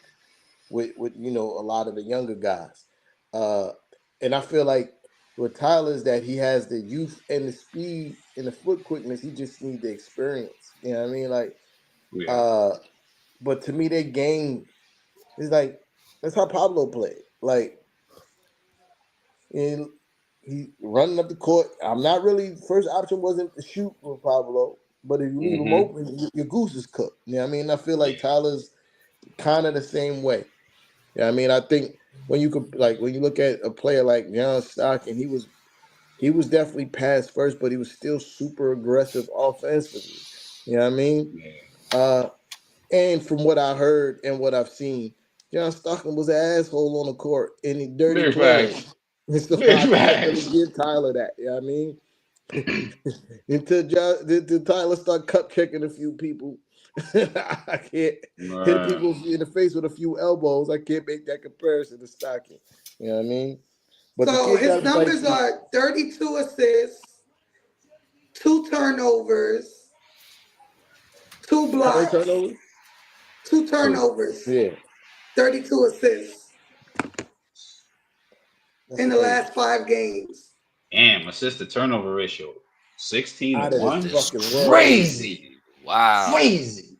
with a lot of the younger guys. And I feel like with Tyler is that he has the youth and the speed and the foot quickness. He just needs the experience. You know what I mean? Like, but to me, that game is like, that's how Pablo played. Like, he running up the court. I'm not really, first option wasn't to shoot with Pablo, but if you leave him open, your goose is cooked. You know what I mean? I feel like Tyler's kind of the same way. Yeah, I mean, I think when you look at a player like John Stockton, he was definitely pass first, but he was still super aggressive offensively. You know what I mean? And from what I heard and what I've seen, John Stockton was an asshole on the court and he dirty players. So I give Tyler that. You know what I mean? Until Tyler start cup checking a few people. I can't hit people in the face with a few elbows. I can't make that comparison to Stockton. You know what I mean? But so his numbers are 32 assists, 2 turnovers, 2 blocks, 2 turnovers. Yeah. 32 assists in the last 5 games. Damn, assist to turnover ratio 16-1. Crazy. Wow. Crazy.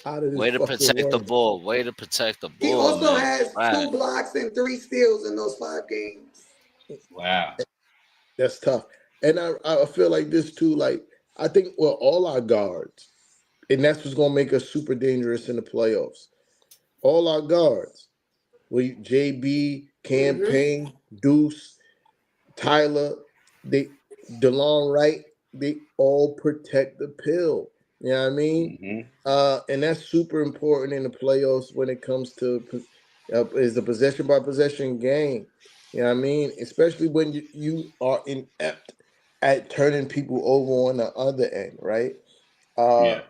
out of this Way to fucking protect the world. ball. Way to protect the He ball, also man. has Right. 2 blocks and 3 steals in those 5 games. Wow. That's tough. And I feel like this too. Like I think all our guards, and that's what's gonna make us super dangerous in the playoffs. All our guards, JB, Campaign, Deuce, Tyler, DeLon Wright, they all protect the pill. You know what I mean? Mm-hmm. And that's super important in the playoffs when it comes to is a possession by possession game. You know what I mean? Especially when you are inept at turning people over on the other end, right? Uh, Yeah.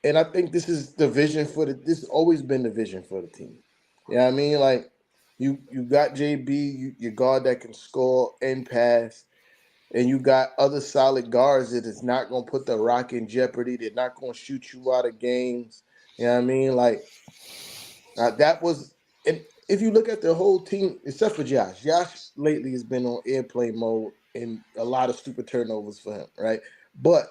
and I think this is the vision this has always been the vision for the team. You know what I mean? Like you got JB, your guard that can score and pass, and you got other solid guards that is not gonna put the Rock in jeopardy. They're not gonna shoot you out of games. You know what I mean? Like that was, and if you look at the whole team, except for Josh lately has been on airplane mode and a lot of stupid turnovers for him, right? But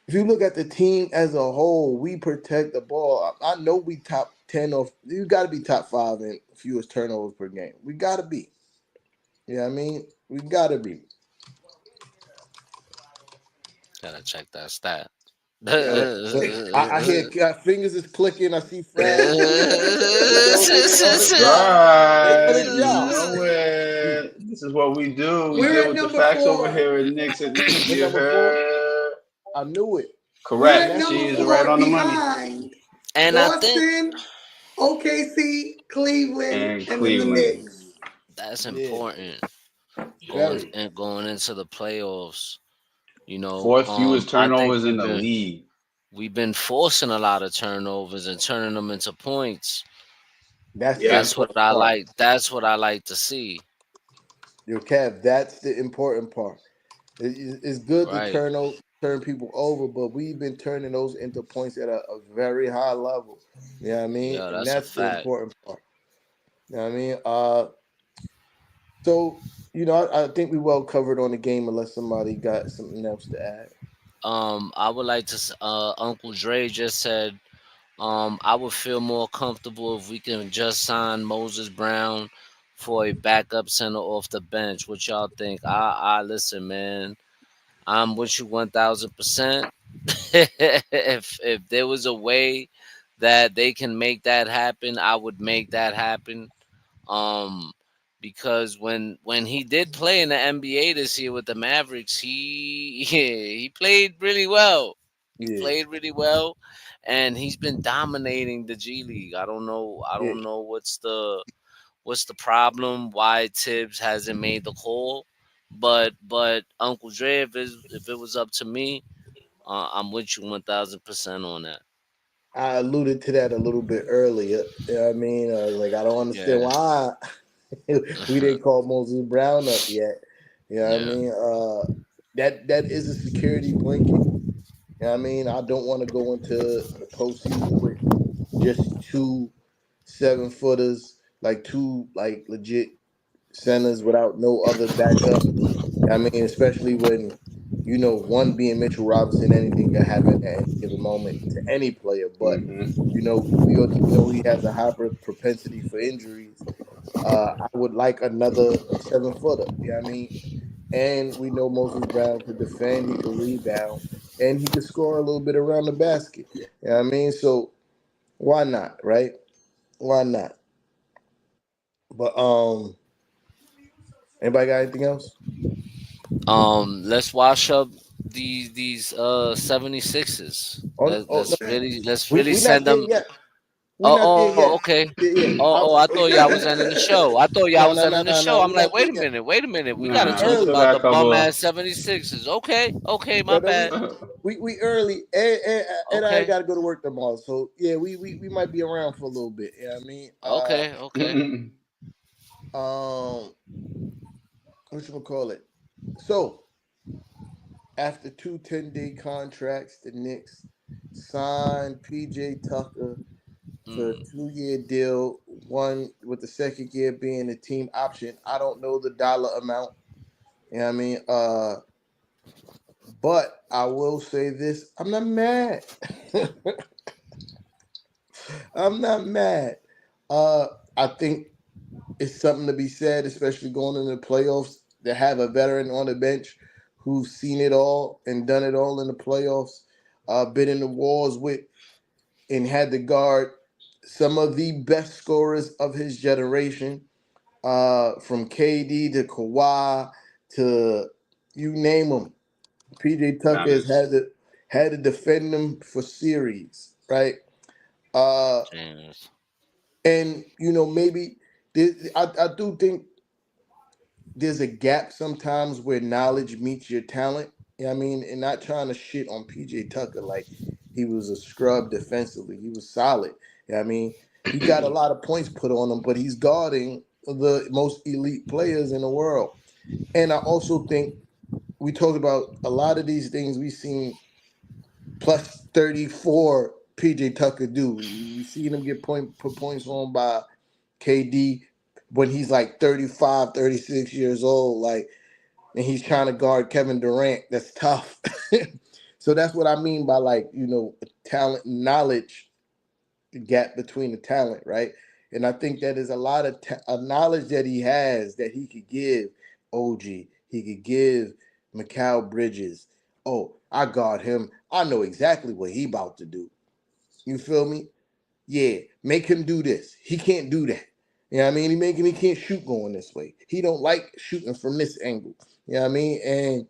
if you look at the team as a whole, we protect the ball. I know we top 10 or you got to be top 5 in fewest turnovers per game. We got to be. You know what I mean? We got to be. Gotta check that stat. Yeah, I hear fingers is clicking. I see Fran. They on the job. They on Right. the You job. know it. This is what we do. We We're deal at with the number facts over 4. here at Knicks at Nick. We're You number 4. heard? I knew it. We're And Correct. at that's number She is right 4 on the money. behind And I think Boston, OKC, Cleveland, And and then the Cleveland. Knicks. that's yeah, important very. going into the playoffs. You know, Fourth fewest I think turnovers in the league. we've been forcing a lot of turnovers and turning them into points. That's the Yep. That's what important I part. like. That's what I like to see. Your Kev, that's the important part. It's good to Right. turn people over, but we've been turning those into points at a very high level. You know what I mean? Yeah, And that's a that's the fact. important part. You know what I mean? So I think we well covered on the game unless somebody got something else to add. I would like to. Uncle Dre just said. I would feel more comfortable if we can just sign Moses Brown for a backup center off the bench. What y'all think? I listen, man. I'm with you 1,000%. If there was a way that they can make that happen, I would make that happen. Um, because when he did play in the NBA this year with the Mavericks, he played really well. He Yeah, played really well, and he's been dominating the G League. I don't know. I yeah. don't know what's the problem. Why Tibbs hasn't made the call? But Uncle Dre, if it was up to me, I'm with you 1,000% on that. I alluded to that a little bit earlier. You know what I mean? Like I don't understand Yeah, why we didn't call Moses Brown up yet. You know what I yeah. mean? That is a security blanket. You know what I mean? I don't want to go into the postseason with just 2 7-footers, like 2 like legit centers without no other backup. I mean, especially when one being Mitchell Robinson, anything can happen at any given moment to any player. But Mm-hmm. we know he has a high propensity for injuries. I would like another 7-footer. You know what I mean? And we know Moses Brown could defend, he could rebound, and he could score a little bit around the basket. You know what I mean? So why not, right? Why not? But anybody got anything else? Let's wash up these 76ers. Oh no, Let's we really we not send there them. yet. We not there yet. Okay. Yeah, yeah. I thought y'all was ending the show. I thought y'all No, was no, no, ending the no, show. no. I'm We like, not there wait a yet. minute, wait a minute. We gotta We Nah, we talk still early. about got the a bum couple. ass 76ers. Okay, my No, no, bad. we early, and I Okay, got to go to work tomorrow. So yeah, we might be around for a little bit. You know what I mean? okay. What you call it? So after 2 10-day contracts, the Knicks signed PJ Tucker to a Mm. 2-year deal, one with the second year being a team option. I don't know the dollar amount. You know what I mean? But I will say this: I'm not mad. I'm not mad. I think it's something to be said, especially going into the playoffs, to have a veteran on the bench who's seen it all and done it all in the playoffs, been in the wars with and had to guard some of the best scorers of his generation, from KD to Kawhi to you name them. PJ Tucker has Giannis. had to defend them for series, right? Uh, James. and maybe I do think there's a gap sometimes where knowledge meets your talent. You know what I mean? And not trying to shit on PJ Tucker like he was a scrub defensively. He was solid. You know what I mean? He got a lot of points put on him, but he's guarding the most elite players in the world. And I also think we talked about a lot of these things we've seen plus 34 PJ Tucker do. We seen him put points on by KD when he's like 35, 36 years old. Like, and he's trying to guard Kevin Durant. That's tough. So that's what I mean by, like, talent, knowledge, the gap between the talent, right? And I think that is a lot of knowledge that he has that he could give OG. He could give Mikal Bridges. Oh, I guard him. I know exactly what he about to do. You feel me? Yeah, make him do this. He can't do that. You know what I mean? He can't shoot going this way. He don't like shooting from this angle. You know what I mean? And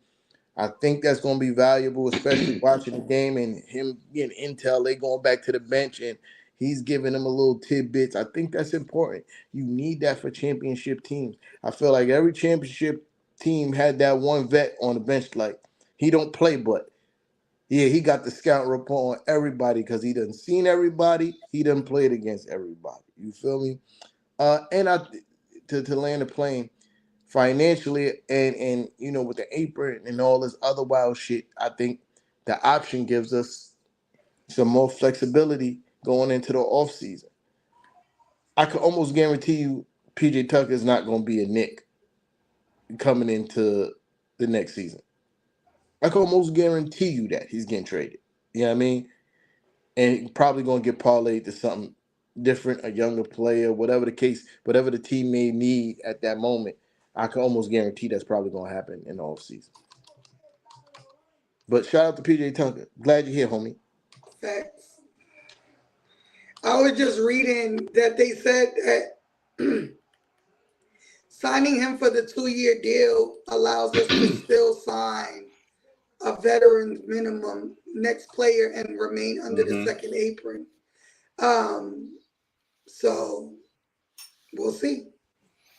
I think that's going to be valuable, especially watching the game and him getting intel. They going back to the bench and he's giving them a little tidbits. I think that's important. You need that for championship teams. I feel like every championship team had that one vet on the bench. Like, he don't play, but yeah, he got the scout report on everybody because he done seen everybody. He done played against everybody. You feel me? And to land the plane financially and with the apron and all this other wild shit, I think the option gives us some more flexibility going into the off season. I could almost guarantee you PJ Tucker is not going to be a Knick coming into the next season. I can almost guarantee you that he's getting traded. You know what I mean? And probably going to get parlayed to something different, a younger player, whatever the case, whatever the team may need at that moment. I can almost guarantee that's probably going to happen in the offseason. But shout out to PJ Tucker. Glad you're here, homie. Facts. I was just reading that they said that signing him for the 2-year deal allows us to still sign a veteran's minimum next player and remain under the second apron. So we'll see.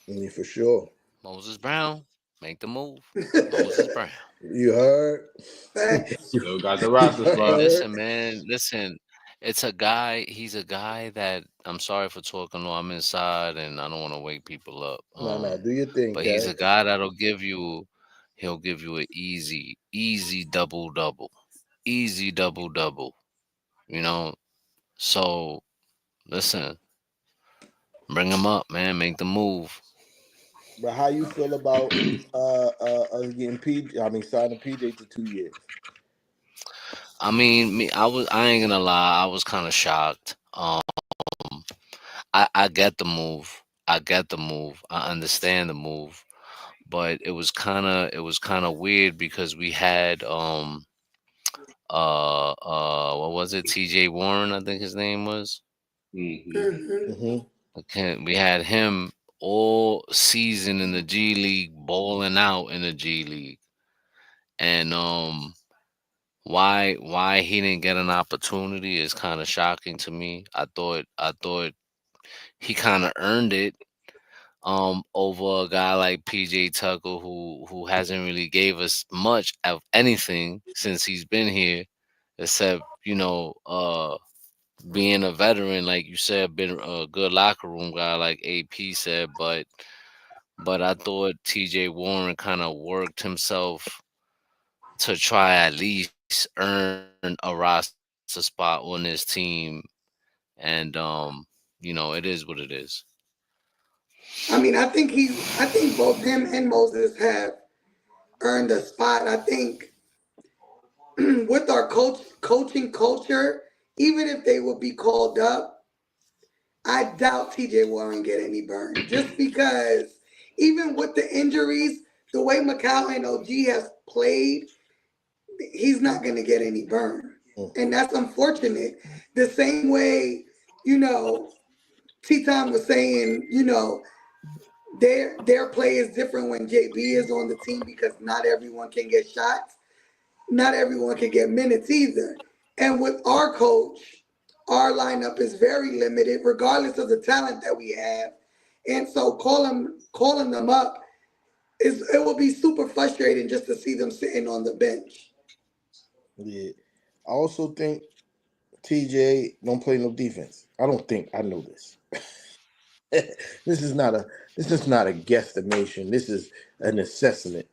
Yeah, for sure. Moses Brown, make the move. Moses Brown. You heard? Facts. Still got the roster spot. Listen, man. Listen, it's a guy. He's a guy that I'm sorry for talking. No, I'm inside and I don't want to wake people up. No, do your thing, But Cat. he's a guy that'll give you. He'll give you an easy double double, easy double double. You know. So listen, bring him up, man. Make the move. But how you feel about us getting PJ? I mean, signing PJ to 2 years. I mean, I ain't gonna lie. I was kind of shocked. I get the move. I get the move. I understand the move, but it was kind of weird because we had what was it? T.J. Warren, I think his name was. Okay, we had him all season in the G League, balling out in the G League, and why he didn't get an opportunity is kind of shocking to me. I thought he kind of earned it over a guy like PJ Tucker who hasn't really gave us much of anything since he's been here, except being a veteran, like you said, been a good locker room guy, like AP said. But I thought TJ Warren kind of worked himself to try at least earn a roster spot on this team, and it is what it is. I mean, I think both him and Moses have earned a spot. I think with our coaching culture, even if they would be called up, I doubt TJ Warren get any burn. Just because even with the injuries, the way Mikal and OG has played, he's not going to get any burn. And that's unfortunate. The same way, T-Tom was saying, their play is different when JB is on the team because not everyone can get shots. Not everyone can get minutes either. And with our coach, our lineup is very limited, regardless of the talent that we have. And so calling them up it will be super frustrating just to see them sitting on the bench. Yeah. I also think TJ don't play no defense. I don't think I know this. This is not a guesstimation. This is an assessment.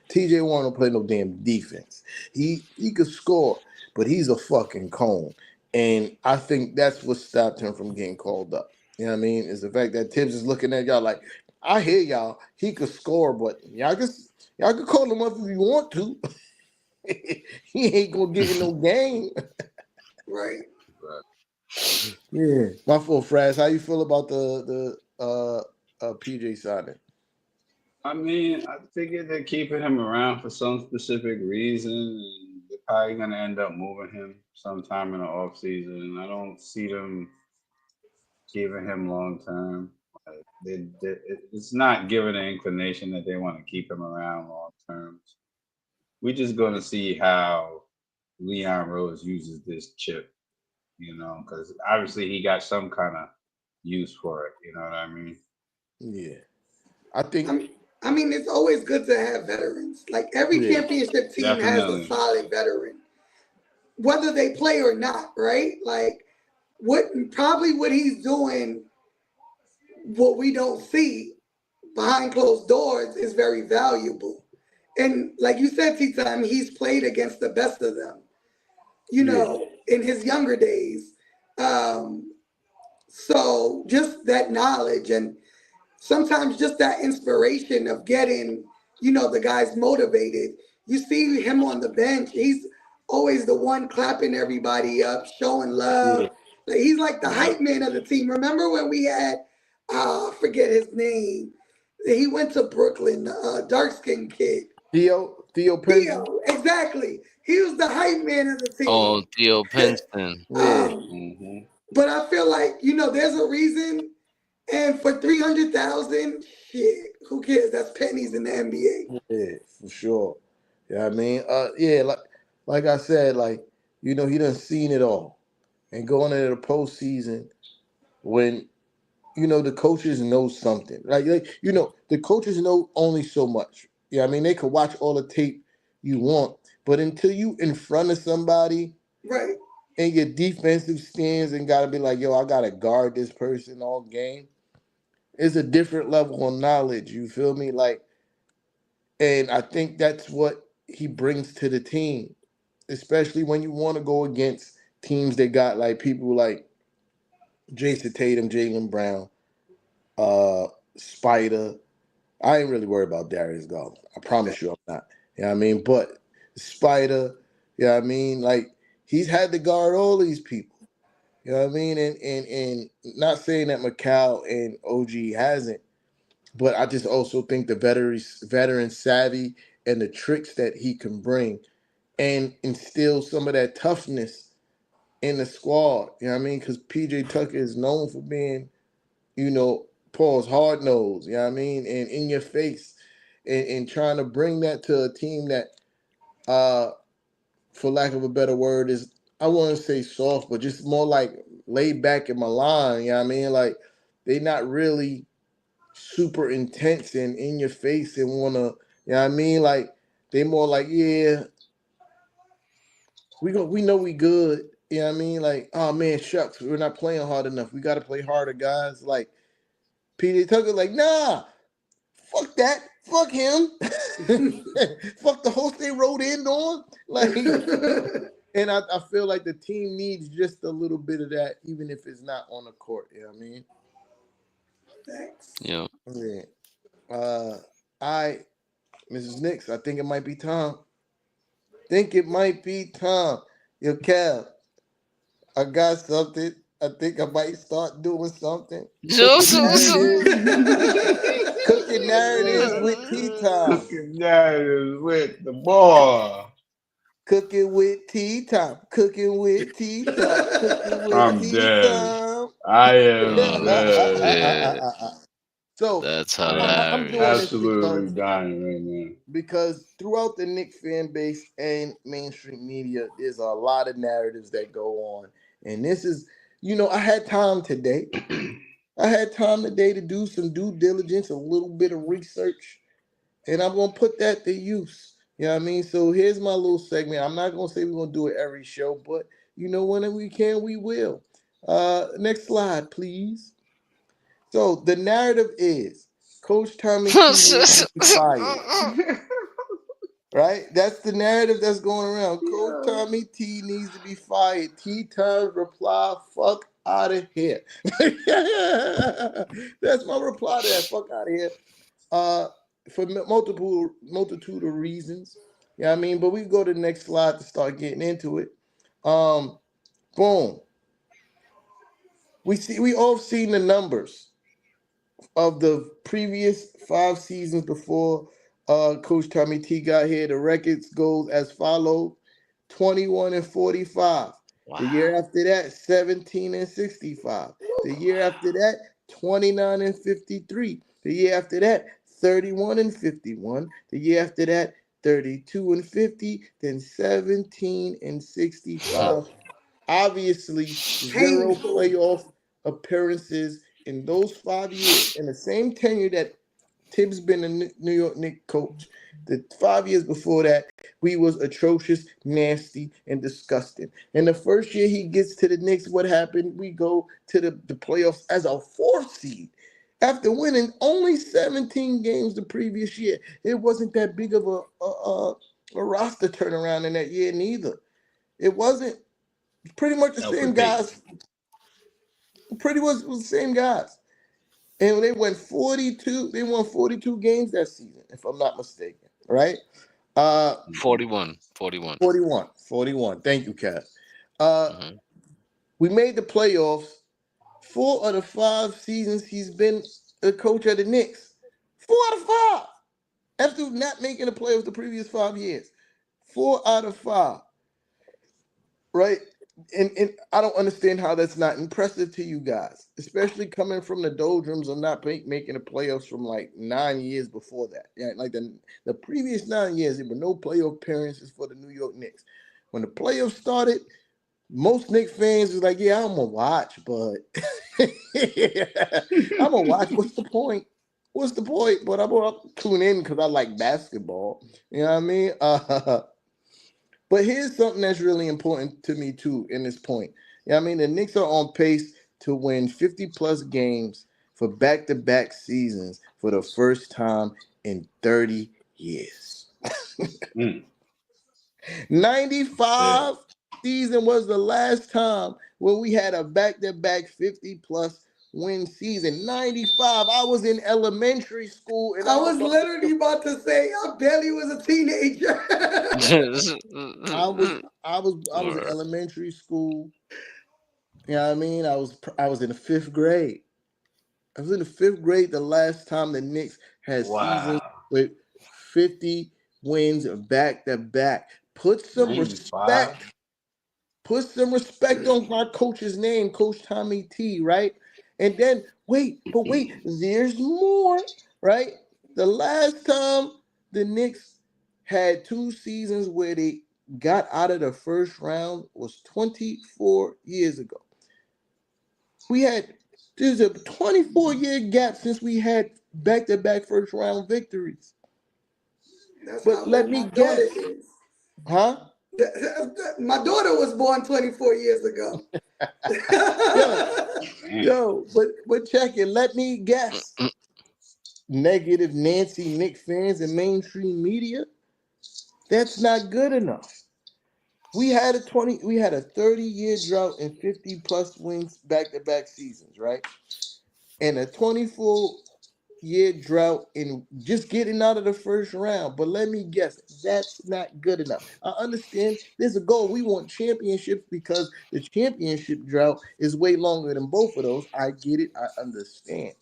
TJ Warren don't play no damn defense. He could score, but he's a fucking cone. And I think that's what stopped him from getting called up. You know what I mean? Is the fact that Tibbs is looking at y'all like, I hear y'all, he could score, but y'all could call him up if you want to. He ain't gonna give you no game. Right. Yeah. My fault, Fraz. How you feel about the PJ signing? I mean, I figured they're keeping him around for some specific reason. And they're probably going to end up moving him sometime in the offseason. And I don't see them keeping him long term. Like, it's not giving an inclination that they want to keep him around long term. We're just going to see how Leon Rose uses this chip, because obviously he got some kind of use for it. You know what I mean? Yeah. I think. I mean, it's always good to have veterans. Like every championship team has a solid veteran, whether they play or not, right? Like what he's doing, what we don't see behind closed doors is very valuable. And like you said, T-Time, he's played against the best of them, in his younger days. So just that knowledge and sometimes just that inspiration of getting, the guys motivated. You see him on the bench. He's always the one clapping everybody up, showing love. Yeah. Like he's like the hype man of the team. Remember when we had, I forget his name. He went to Brooklyn, dark-skinned kid. Theo Pinson. Theo, exactly. He was the hype man of the team. Oh, Theo Pinson. But I feel like, there's a reason. And for $300,000, shit, who cares? That's pennies in the NBA. Yeah, for sure. Yeah, I mean, like I said, he done seen it all, and going into the postseason when the coaches know something. The coaches know only so much. Yeah, I mean, they could watch all the tape you want, but until you in front of somebody, right, in your defensive stance and gotta be like, yo, I gotta guard this person all game. It's a different level of knowledge, you feel me? And I think that's what he brings to the team, especially when you want to go against teams that got people like Jason Tatum, Jaylen Brown, Spider. I ain't really worried about Darius Garland. I promise you I'm not. You know what I mean? But Spider, he's had to guard all these people. You know what I mean? And not saying that Mikal and OG hasn't, but I just also think the veteran savvy and the tricks that he can bring and instill some of that toughness in the squad. You know what I mean? Because PJ Tucker is known for being, Paul's hard nose, you know what I mean? And in your face. And trying to bring that to a team that, for lack of a better word, is, I wouldn't say soft, but just more like laid back in my line, you know what I mean? They not really super intense and in your face and want to, you know what I mean? They more like, yeah, we know we good. You know what I mean? Oh man, shucks, we're not playing hard enough. We got to play harder, guys. PJ Tucker, nah, fuck that. Fuck him. Fuck the host they wrote in on. And I feel like the team needs just a little bit of that, even if it's not on the court. You know what I mean? Thanks. Yeah. Mrs. Knicks, I think it might be time. Yo, Cal, I got something. I think I might start doing something. Cooking narratives with tea time. Cooking narratives with the boy. Cooking with tea time. Cooking with tea time. Cooking with I'm tea dead. time. I am Oh dead. shit. So That's I am I'm doing hilarious. this absolutely dying right now. because throughout the Knicks fan base and mainstream media, there's a lot of narratives that go on. And this is, I had time today. I had time today to do some due diligence, a little bit of research, and I'm gonna put that to use. You know what I mean? So here's my little segment. I'm not gonna say we're gonna do it every show, but when we can, we will. Next slide, please. So the narrative is Coach Tommy T needs to be fired. Right? That's the narrative that's going around. Coach Tommy T needs to be fired. T Times reply, fuck out of here. That's my reply to that. Fuck out of here. For multitude of reasons. Yeah, I mean, but we go to the next slide to start getting into it. Boom. We all seen the numbers of the previous 5 seasons before Coach Tommy T got here. The records goes as follows: 21-45. Wow. The year after that, 17-65. The year after that, 29-53. The year after that, 31-51. The year after that, 32-50. Then 17-65. Obviously, zero Painful. playoff appearances in those 5 years. In the same tenure that Tibbs been a New York Knicks coach, the 5 years before that, we was atrocious, nasty, and disgusting. And the first year he gets to the Knicks, what happened? We go to the playoffs as a 4th seed. After winning only 17 games the previous year, it wasn't that big of a roster turnaround in that year neither. It wasn't. Pretty much the same guys. Pretty much the same guys. And they won 42 games that season, if I'm not mistaken. Right? 41. 41. Thank you, Kat. Mm-hmm. We made the playoffs 4 of the 5 seasons he's been a coach at the Knicks. 4 out of 5. After not making the playoffs the previous 5 years. 4 out of 5. Right? And I don't understand how that's not impressive to you guys, especially coming from the doldrums of not making the playoffs from like 9 years before that. Yeah, like the previous 9 years, there were no playoff appearances for the New York Knicks. When the playoffs started, most Knicks fans was like, "Yeah, I'm gonna watch, but I'm gonna watch. What's the point? What's the point? But I'm gonna tune in because I like basketball. You know what I mean?" But here's something that's really important to me too in this point. Yeah, I mean the Knicks are on pace to win 50 plus games for back-to-back seasons for the first time in 30 years. 95 season was the last time when we had a back-to-back 50 plus win season. 95. I was in elementary school and I was literally about to say I barely was a teenager. I was in elementary school. You know what I mean? I was in the 5th grade. I was in the 5th grade the last time the Knicks had seasons with 50 wins back to back. Put some 95? respect. Put some respect on my coach's name, Coach Tommy T, right? And then wait, there's more, right? The last time the Knicks had 2 seasons where they got out of the first round was 24 years ago. There's a 24-year gap since we had back-to-back first round victories. That's but let me guess. Huh? My daughter was born 24 years ago. But check it. Let me guess. Negative Nancy Knick fans and mainstream media. That's not good enough. We had a 30-year drought and 50 plus wins back-to-back seasons, right? And a 24 year drought and just getting out of the first round. But let me guess, that's not good enough. I understand there's a goal. We want championships because the championship drought is way longer than both of those. I get it. I understand.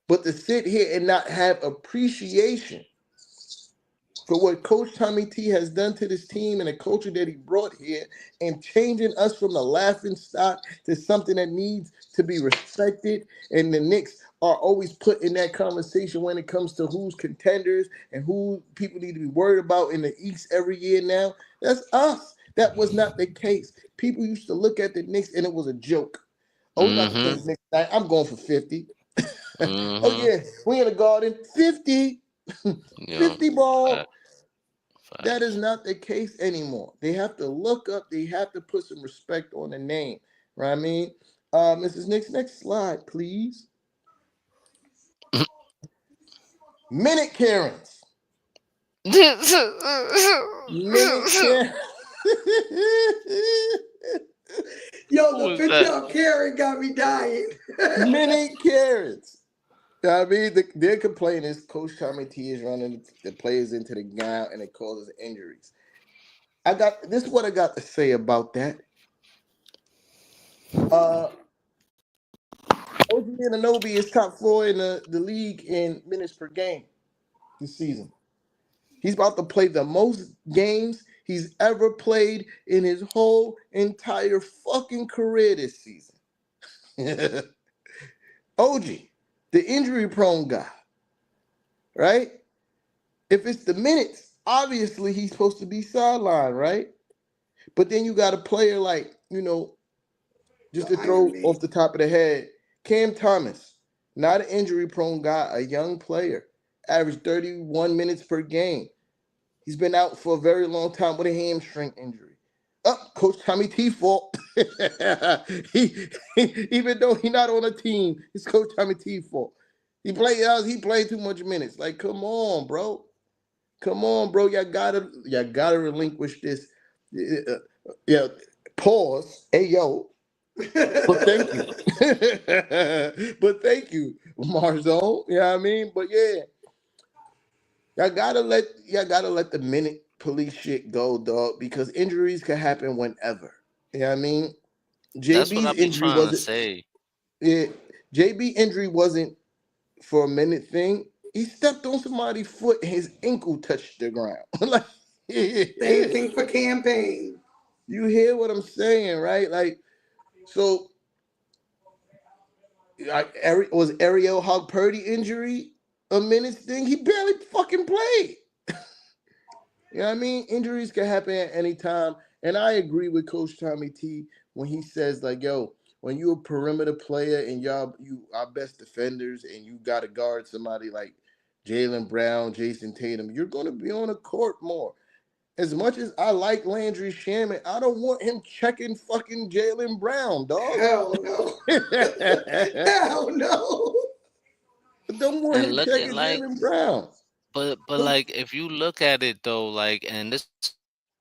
But to sit here and not have appreciation for what Coach Tommy T has done to this team and the culture that he brought here and changing us from a laughing stock to something that needs to be respected. And the Knicks are always put in that conversation when it comes to who's contenders and who people need to be worried about in the East every year now. That's us. That was not the case. People used to look at the Knicks and it was a joke. Oh, we about to play the Knicks tonight. I'm going for 50. Oh, yeah, we in the Garden. 50. 50 ball. That is not the case anymore. They have to look up. They have to put some respect on the name. Right? I mean, Mrs. Nix, next slide, please. Minute Karens. Minute Karens. Yo, the picture of Karen got me dying. Minute Karens. I mean, their complaint is Coach Tommy T is running the players into the ground and it causes injuries. This is what I got to say about that. OG Anunoby is top 4 in the league in minutes per game this season. He's about to play the most games he's ever played in his whole entire fucking career this season. OG, the injury-prone guy, right? If it's the minutes, obviously he's supposed to be sidelined, right? But then you got a player like, just to throw off the top of the head, Cam Thomas, not an injury-prone guy, a young player, averaged 31 minutes per game. He's been out for a very long time with a hamstring injury. Coach Tommy T fault. Even though he's not on the team, it's Coach Tommy T fault. He played too much minutes. Like, come on, bro. Come on, bro. Y'all gotta relinquish this. Pause. Hey, yo. But thank you. But thank you, Marzone. You know what I mean? But yeah. Y'all gotta let the minute police shit go, dog, because injuries can happen whenever. You know what I mean? That's what I've been trying to say. Yeah, JB injury wasn't for a minute thing. He stepped on somebody's foot and his ankle touched the ground. Like, same thing for campaign. You hear what I'm saying, right? Like, so was Ariel Hog Purdy injury a minutes thing? He barely fucking played. You know what I mean? Injuries can happen at any time. And I agree with Coach Tommy T when he says, like, yo, when you're a perimeter player and you are best defenders and you got to guard somebody like Jaylen Brown, Jason Tatum, you're going to be on the court more. As much as I like Landry Shamet, I don't want him checking fucking Jaylen Brown, dog. Hell no. Hell no. I don't want him checking Jaylen Brown. But like, if you look at it though, like, and this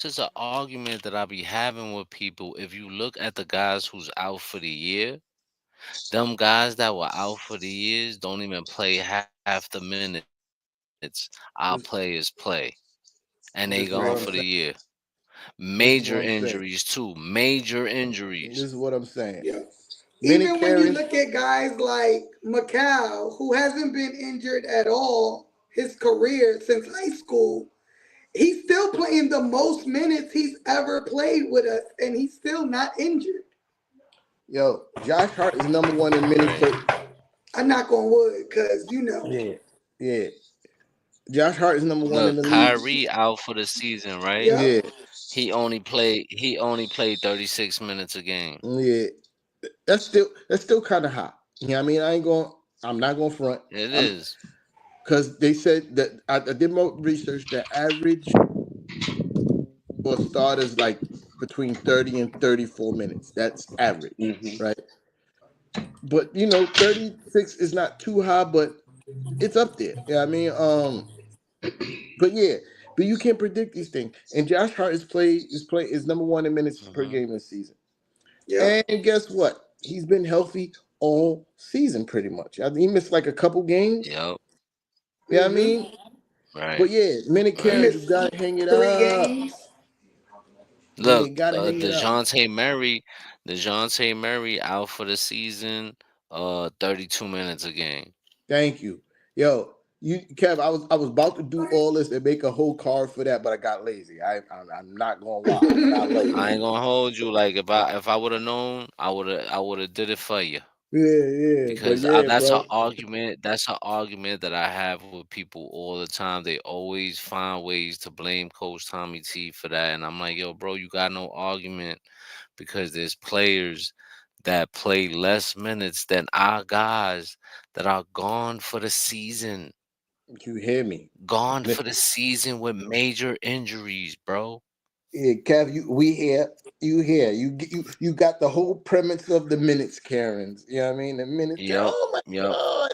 is an argument that I be having with people. If you look at the guys who's out for the year, them guys that were out for the years don't even play half the minutes our players play, and they gone for the year. Major injuries too. Major injuries. This is what I'm saying. Yeah. Even when you look at guys like Mikal, who hasn't been injured at all his career since high school, he's still playing the most minutes he's ever played with us, and he's still not injured. Yo, Josh Hart is number 1 in minutes played. I'm not going wood because Yeah. Josh Hart is number 1 in the league. Kyrie out for the season, right? Yeah. He only played 36 minutes a game. Yeah. That's still kind of hot. You know what I mean? I'm not going front. It is. Because they said that I did more research. The average for starters like between 30 and 34 minutes. That's average, right? But 36 is not too high, but it's up there. Yeah, I mean, but you can't predict these things. And Josh Hart is number 1 in minutes per game this season. Yeah. And guess what? He's been healthy all season pretty much. I mean, he missed like a couple games. Yep. Yeah, I mean, Right. but yeah, minute carry, you Missed gotta hang it 3 up. games. Yeah, Look, you gotta hang it up. DeJounte Murray out for the season. 32 minutes a game. Thank you, yo. You, Kev, I was about to do all this and make a whole card for that, but I got lazy. I'm not gonna lie, I got I lazy. ain't gonna hold you. Like if I would have known, I would have did it for you. Yeah, but Because yeah, that's an bro. argument. That's an argument that I have with people all the time. They always find ways to blame Coach Tommy T for that, and I'm like, yo, bro, you got no argument because there's players that play less minutes than our guys that are gone for the season. You hear me? Gone for the season with major injuries, bro. Yeah, Kev, we here. You here. You got the whole premise of the minutes, Karens. You know what I mean? The minutes. Yep, Oh my yep, God.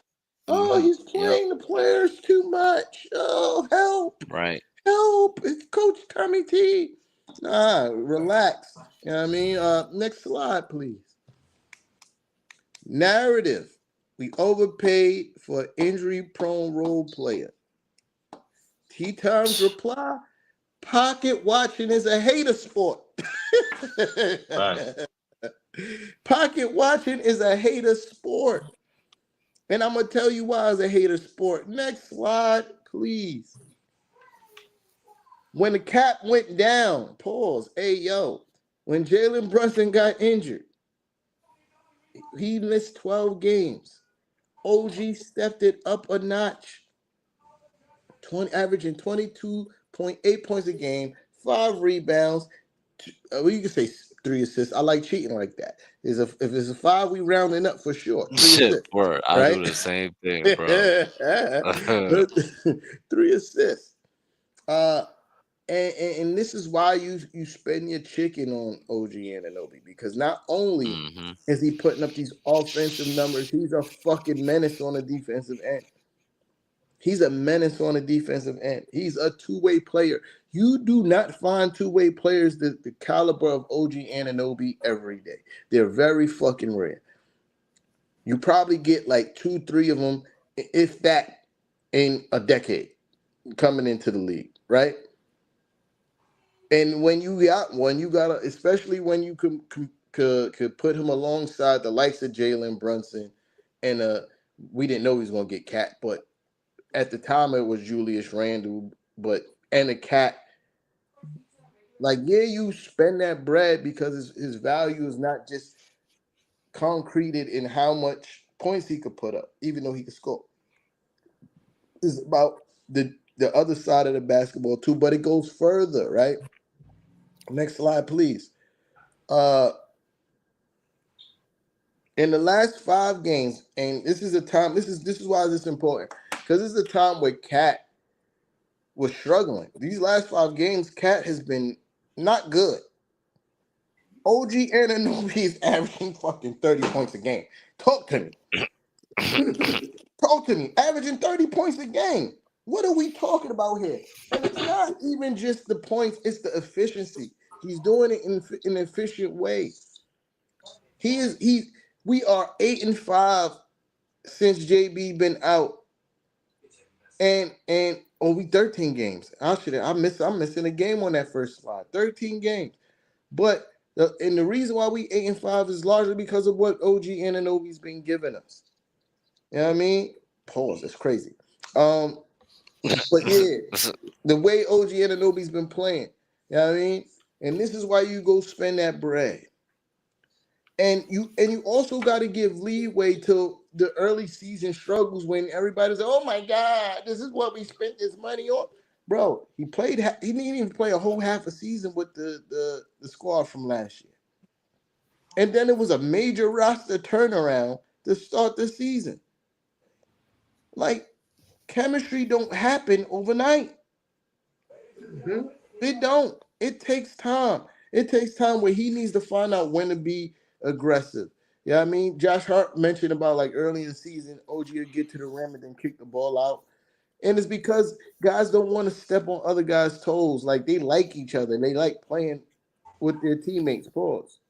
Oh, he's yep. playing the players too much. Oh, help. Right. Help. It's Coach Tommy T. Nah, relax. You know what I mean? Next slide, please. Narrative. We overpaid for injury-prone role player. T-Time's reply. Pocket watching is a hater sport. Pocket watching is a hater sport. And I'm going to tell you why it's a hater sport. Next slide, please. When the cap went down, pause, hey, yo, when Jalen Brunson got injured, he missed 12 games. OG stepped it up a notch, averaging 22.8 points a game, 5 rebounds. Well, you can say 3 assists. I like cheating like that. If it's a 5, we rounding up for sure. 3 assists. Word. I Right? do the same thing, bro. 3 assists. And this is why you spend your chicken on OG Anunoby, because not only is he putting up these offensive numbers, he's a fucking menace on the defensive end. He's a menace on the defensive end. He's a two-way player. You do not find two-way players the caliber of OG Anunoby every day. They're very fucking rare. You probably get like 2, 3 of them, if that, in a decade coming into the league, right? And when you got one, you gotta, especially when you could put him alongside the likes of Jalen Brunson, and we didn't know he was gonna get Cat, but at the time it was Julius Randle, and a Cat. Like, yeah, you spend that bread because his value is not just concreted in how much points he could put up, even though he could score. It's about the other side of the basketball too, but it goes further, right? Next slide, please. In the last 5 games, and this is a time. This is why this is important, because this is a time where Cat was struggling. These last 5 games, Cat has been not good. OG Anunoby is averaging fucking 30 points a game. Talk to me. Talk to me. Averaging 30 points a game. What are we talking about here? And it's not even just the points, it's the efficiency. He's doing it in an efficient way. We are 8-5 since JB been out. And we 13 games. I'm missing a game on that first slide. 13 games. But the reason why we 8-5 is largely because of what OG Anunoby's been giving us. You know what I mean? Pause. It's crazy. But yeah, the way OG Anunoby's been playing. You know what I mean? And this is why you go spend that bread. And you also got to give leeway to the early season struggles when everybody's like, oh my God, this is what we spent this money on. Bro, he didn't even play a whole half a season with the squad from last year. And then it was a major roster turnaround to start the season. Like, chemistry don't happen overnight. It don't. It takes time. It takes time where he needs to find out when to be aggressive. You know what I mean? Josh Hart mentioned about, like, early in the season, OG would get to the rim and then kick the ball out. And it's because guys don't want to step on other guys' toes. Like, they like each other. They like playing with their teammates. Pause.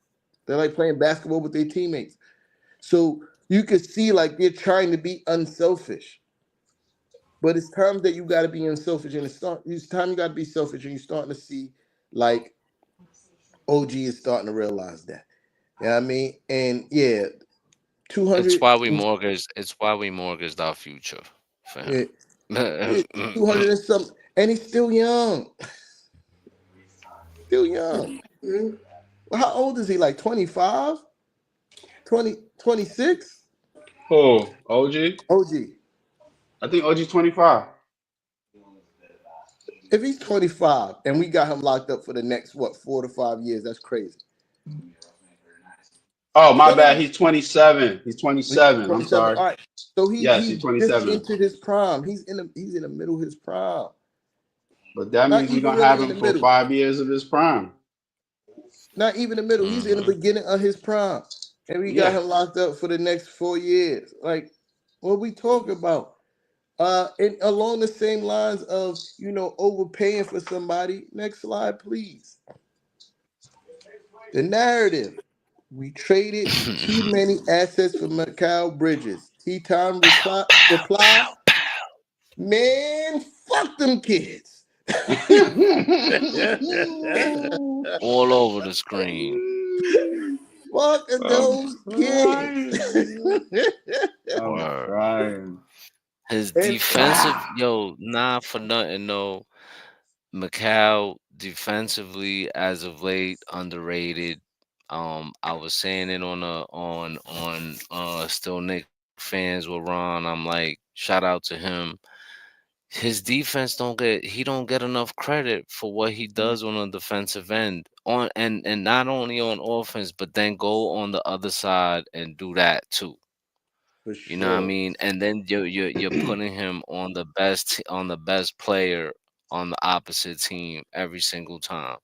They like playing basketball with their teammates. So You could see like they're trying to be unselfish. But it's times that you got to be unselfish, and it's time you got to be selfish, and you're starting to see like OG is starting to realize that. You know what I mean? And yeah, 200, It's why we mortgaged our future for yeah, him. yeah, 200 and something, and he's still young, still young. Mhm. Well, how old is he? Like 25, 20, 26? Oh, OG. OG. I think OG 25. If he's 25 and we got him locked up for the next, what, 4 to 5 years, that's crazy. Oh, my Son of bad. a, He's 27. He's he's 27. I'm 27. sorry. All right. So Yes, he he's just 27. entered his prime. He's in the middle of his prime. But that Not means we're even gonna have really in him the for middle. 5 years of his prime. Not even the middle. He's in the Mhm. beginning of his prime. And we got Yeah. him locked up for the next 4 years. Like, what we talking about? And along the same lines of, overpaying for somebody. Next slide, please. The narrative. We traded too many assets for Mikal Bridges. T-Time reply, man, fuck them kids. All over the screen. Fuck I'm those kids. crying. I'm Word. crying. His And defensive, yo, not for nothing, no. Macau defensively as of late underrated. I was saying it on Still Nick fans with Ron. I'm like, shout out to him. His defense don't get enough credit for what he does on the defensive end. And not only on offense, but then go on the other side and do that too. for You know what I sure. mean? And then you're putting him on the best player on the opposite team every single time.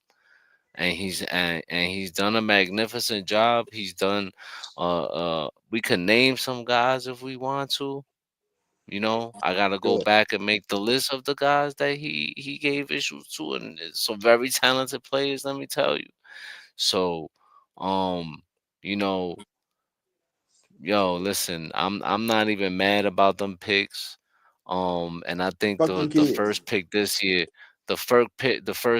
And he's done a magnificent job. He's done we could name some guys if we want to. I gotta go Sure. back and make the list of the guys that he gave issues to, and it's some very talented players, let me tell you. So, um, you know, yo, listen, I'm not even mad about them picks. And I think Fuck them the kids. first pick this year, the first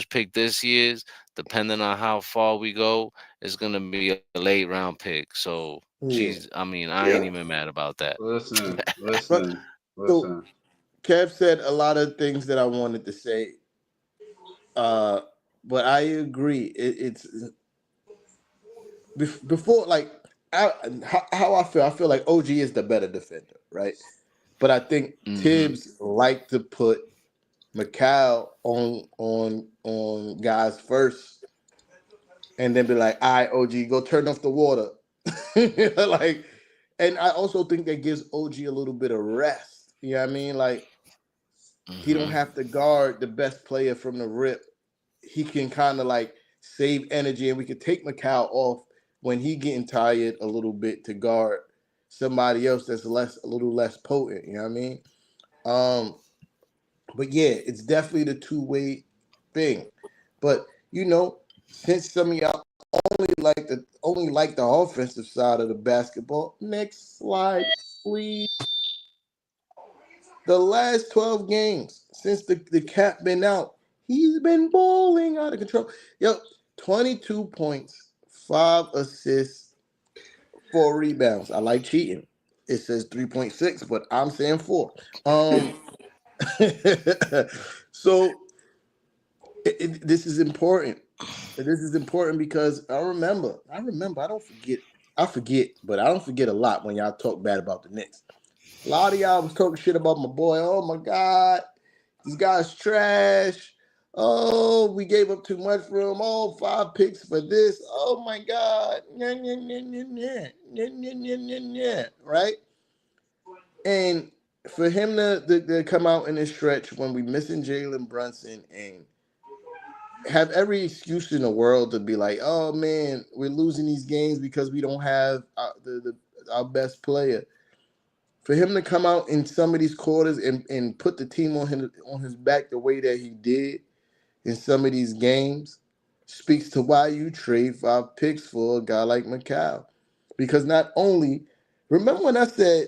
pick this year's, depending on how far we go, is gonna be a late round pick. So, geez, Yeah. I mean, I ain't Yeah. even mad about that. Listen, But listen, so listen. Kev said a lot of things that I wanted to say. Uh, but I agree. It's before like how I feel. I feel like OG is the better defender, right? But I think Hmm. Tibbs like to put Macau on guys first, and then be like, "All right, OG, go turn off the water." Like, and I also think that gives OG a little bit of rest. You know what I mean? Like, he don't Hmm. have to guard the best player from the rip. He can kind of like save energy, and we could take Macau off when he getting tired a little bit to guard somebody else that's a little less potent. You know what I mean? Um, but yeah, it's definitely the two-way thing. But since some of y'all only like the offensive side of the basketball, next slide, please. The last 12 games since the cap been out, he's been bowling out of control. Yo, 22 points, 5 assists, 4 rebounds. I like cheating. It says 3.6, but I'm saying 4. Um so this is important. This is important because I remember, I don't forget. I forget, but I don't forget a lot when y'all talk bad about the Knicks. A lot of y'all was talking shit about my boy. Oh my God, this guy's trash. Oh, we gave up too much for him. Oh, 5 picks for this. Oh my God. Nya, nya, nya, nya, nya. Nya, nya, nya, nya, nya. Right? And for him to come out in this stretch when we missing Jalen Brunson and have every excuse in the world to be like, oh man, we're losing these games because we don't have our best player. For him to come out in some of these quarters and put the team on his back the way that he did in some of these games speaks to why you trade 5 picks for a guy like Mikal. Because not only Remember when I said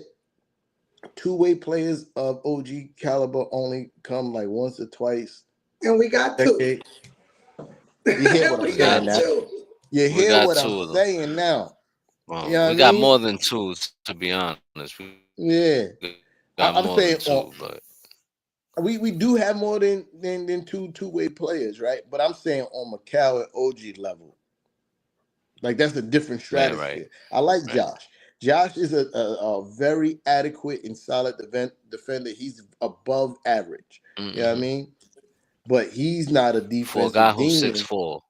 two-way players of OG caliber only come like once or twice And we got two. decade? You hear what I'm We saying got now? two. You We hear got what I'm two of them. saying now? You know what I We got mean? more than two, to be honest. We got more than two, Yeah. but I'm saying we do have more than two-way players, right? But I'm saying on Mikal and OG level. Like that's a different yeah, right, stratosphere. I like right. Josh. Josh is a very adequate and solid defender. He's above average. You know what I Mm-hmm. mean? But he's not a For a guy defensive who's demon. 6'4".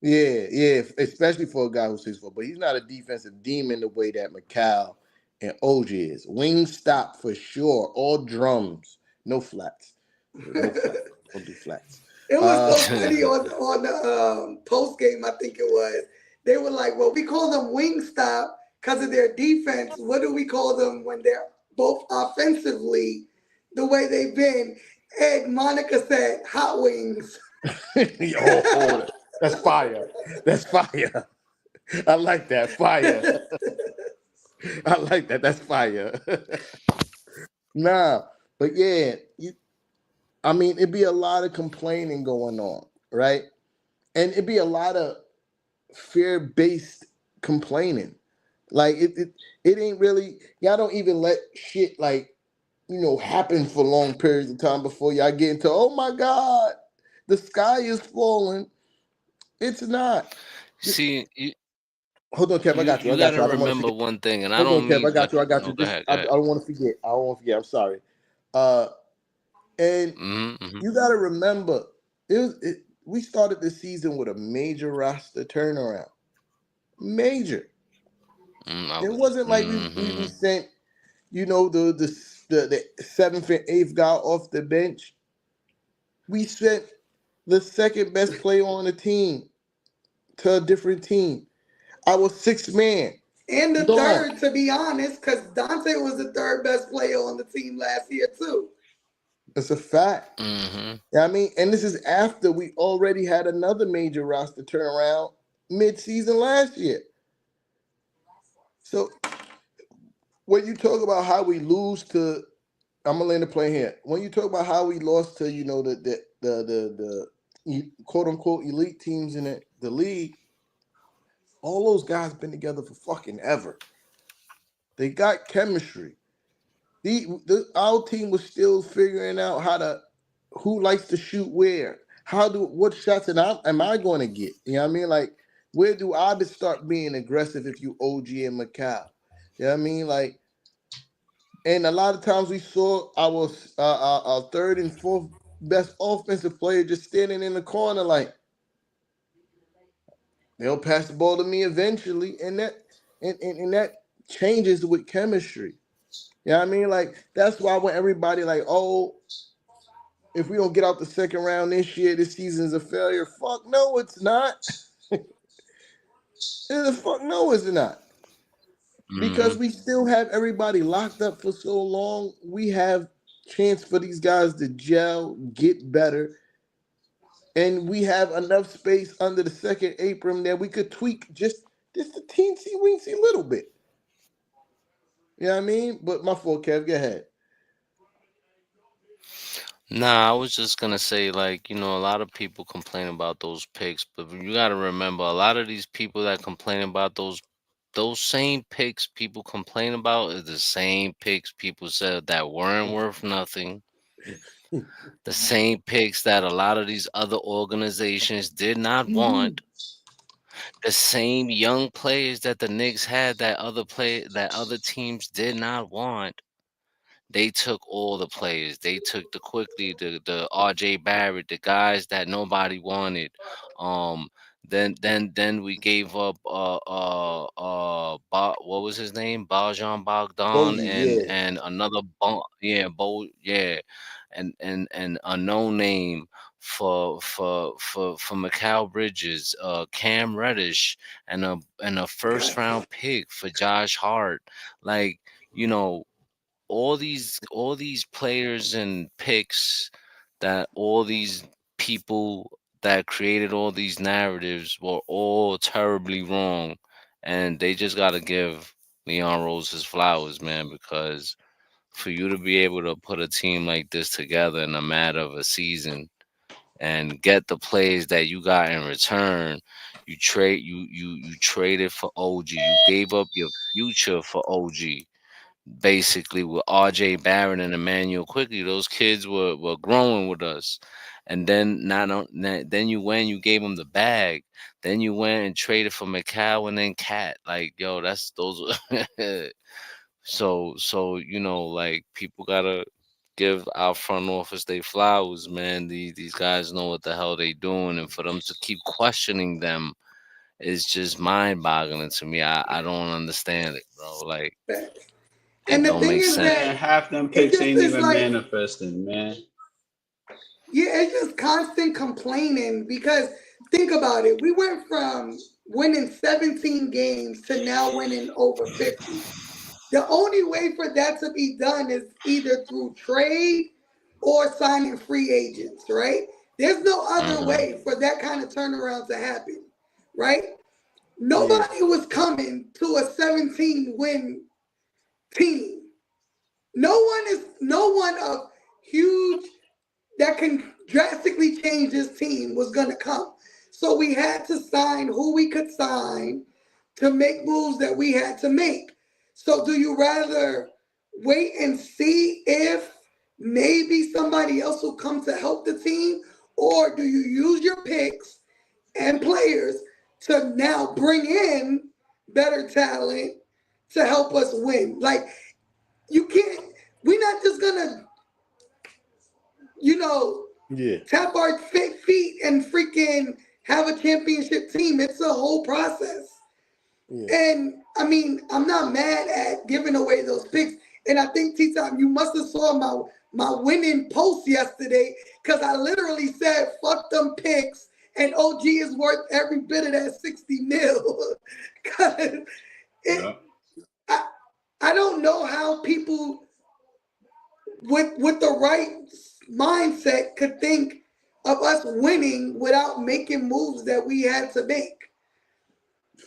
Yeah, especially for a guy who's 6'4". But he's not a defensive demon the way that Mikal and OG is. Wing stop for sure. All drums, no flats. No flats. Don't do flats. It was Uh, so funny on the post game. I think it was. They were like, "Well, we call them Wingstop because of their defense. What do we call them when they're both offensively the way they've been?" And Monica said, "Hot wings." that's fire. That's fire. I like that. Fire. I like that. That's fire. Nah, but yeah, I mean, it'd be a lot of complaining going on, right? And it'd be a lot of fear-based complaining. Like it ain't really. Y'all don't even let shit like happen for long periods of time before y'all get into. Oh my God, the sky is falling. It's not. See, Hold on, Kev. I got you. I you got gotta you. I don't want to remember forget. one thing, and I Hold on, don't Kev. I mean got like you. I got you. no. Go Just ahead, go I ahead. don't want to forget. I don't want to forget. I'm sorry. Uh, and Mm-hmm. you got to remember, we started the season with a major roster turnaround. Major. It wasn't like we Mm-hmm. sent the seventh and eighth guy off the bench. We sent the second best player on the team to a different team. Our sixth man And the gone. third, to be honest, because Dante was the third best player on the team last year too. It's a fact. Mm-hmm. I mean, and this is after we already had another major roster turnaround mid-season last year. So when you talk about how we lose to, I'm gonna land the plane here. When you talk about how we lost to, the quote unquote elite teams in the league, all those guys been together for fucking ever. They got chemistry. Our team was still figuring out who likes to shoot where. What shots am I going to get? You know what I mean? Like, where do I just start being aggressive if you OG and Mikal? You know what I mean? Like, and a lot of times we saw our third and fourth best offensive player just standing in the corner, like they'll pass the ball to me eventually, and that changes with chemistry. You know what I mean? Like, that's why when everybody like, oh, if we don't get out the second round this year, this season's a failure. Fuck no, it's not. Fuck no, it's not. Mm-hmm. Because we still have everybody locked up for so long. We have chance for these guys to gel, get better, and we have enough space under the second apron that we could tweak just a teensy weensy little bit. You know what I mean? But my fault, Kev. Go ahead. Nah, I was just gonna say, like, a lot of people complain about those picks, but you gotta remember, a lot of these people that complain about those same picks people complain about is the same picks people said that weren't worth nothing. The same picks that a lot of these other organizations did not want. The same young players that the Knicks had that other teams did not want. They took all the players. They took the RJ Barrett, the guys that nobody wanted. Um, then we gave up what was his name? Bajan Bogdan Bogey, and yeah. another yeah, and a no name for Mikal Bridges, Cam Reddish, and a first round pick for Josh Hart. Like, you know, all these players and picks that all these people that created all these narratives were all terribly wrong, and they just got to give Leon Rose his flowers, man, because for you to be able to put a team like this together in a matter of a season and get the plays that you got in return, you traded for OG. You gave up your future for OG. Basically, with RJ Barrett and Emmanuel Quickly, those kids were growing with us. And then then you gave them the bag. Then you went and traded for Mikal and then Cat. Like, yo, that's those. So like, people gotta give our front office they flowers, man. These guys know what the hell they doing, and for them to keep questioning them is just mind boggling to me. I don't understand it, bro. Like, and it the don't thing make is sense. that half them it picks just ain't is even like, manifesting, man. yeah, it's just constant complaining because think about it. We went from winning 17 games to now winning over 50. The only way for that to be done is either through trade or signing free agents, right? There's no other Hmm. way for that kind of turnaround to happen, right? Yeah. Nobody was coming to a 17 win team. No one of huge that can drastically change this team was going to come. So we had to sign who we could sign to make moves that we had to make. So do you rather wait and see if maybe somebody else will come to help the team, or do you use your picks and players to now bring in better talent to help us win? Like, you can't, we're not just gonna, Yeah. tap our feet and freaking have a championship team. It's a whole process. Yeah. And I mean, I'm not mad at giving away those picks. And I think, T-Top, you must have saw my winning post yesterday, because I literally said, fuck them picks, and OG is worth every bit of that 60 mil. Because I don't know how people with the right mindset could think of us winning without making moves that we had to make.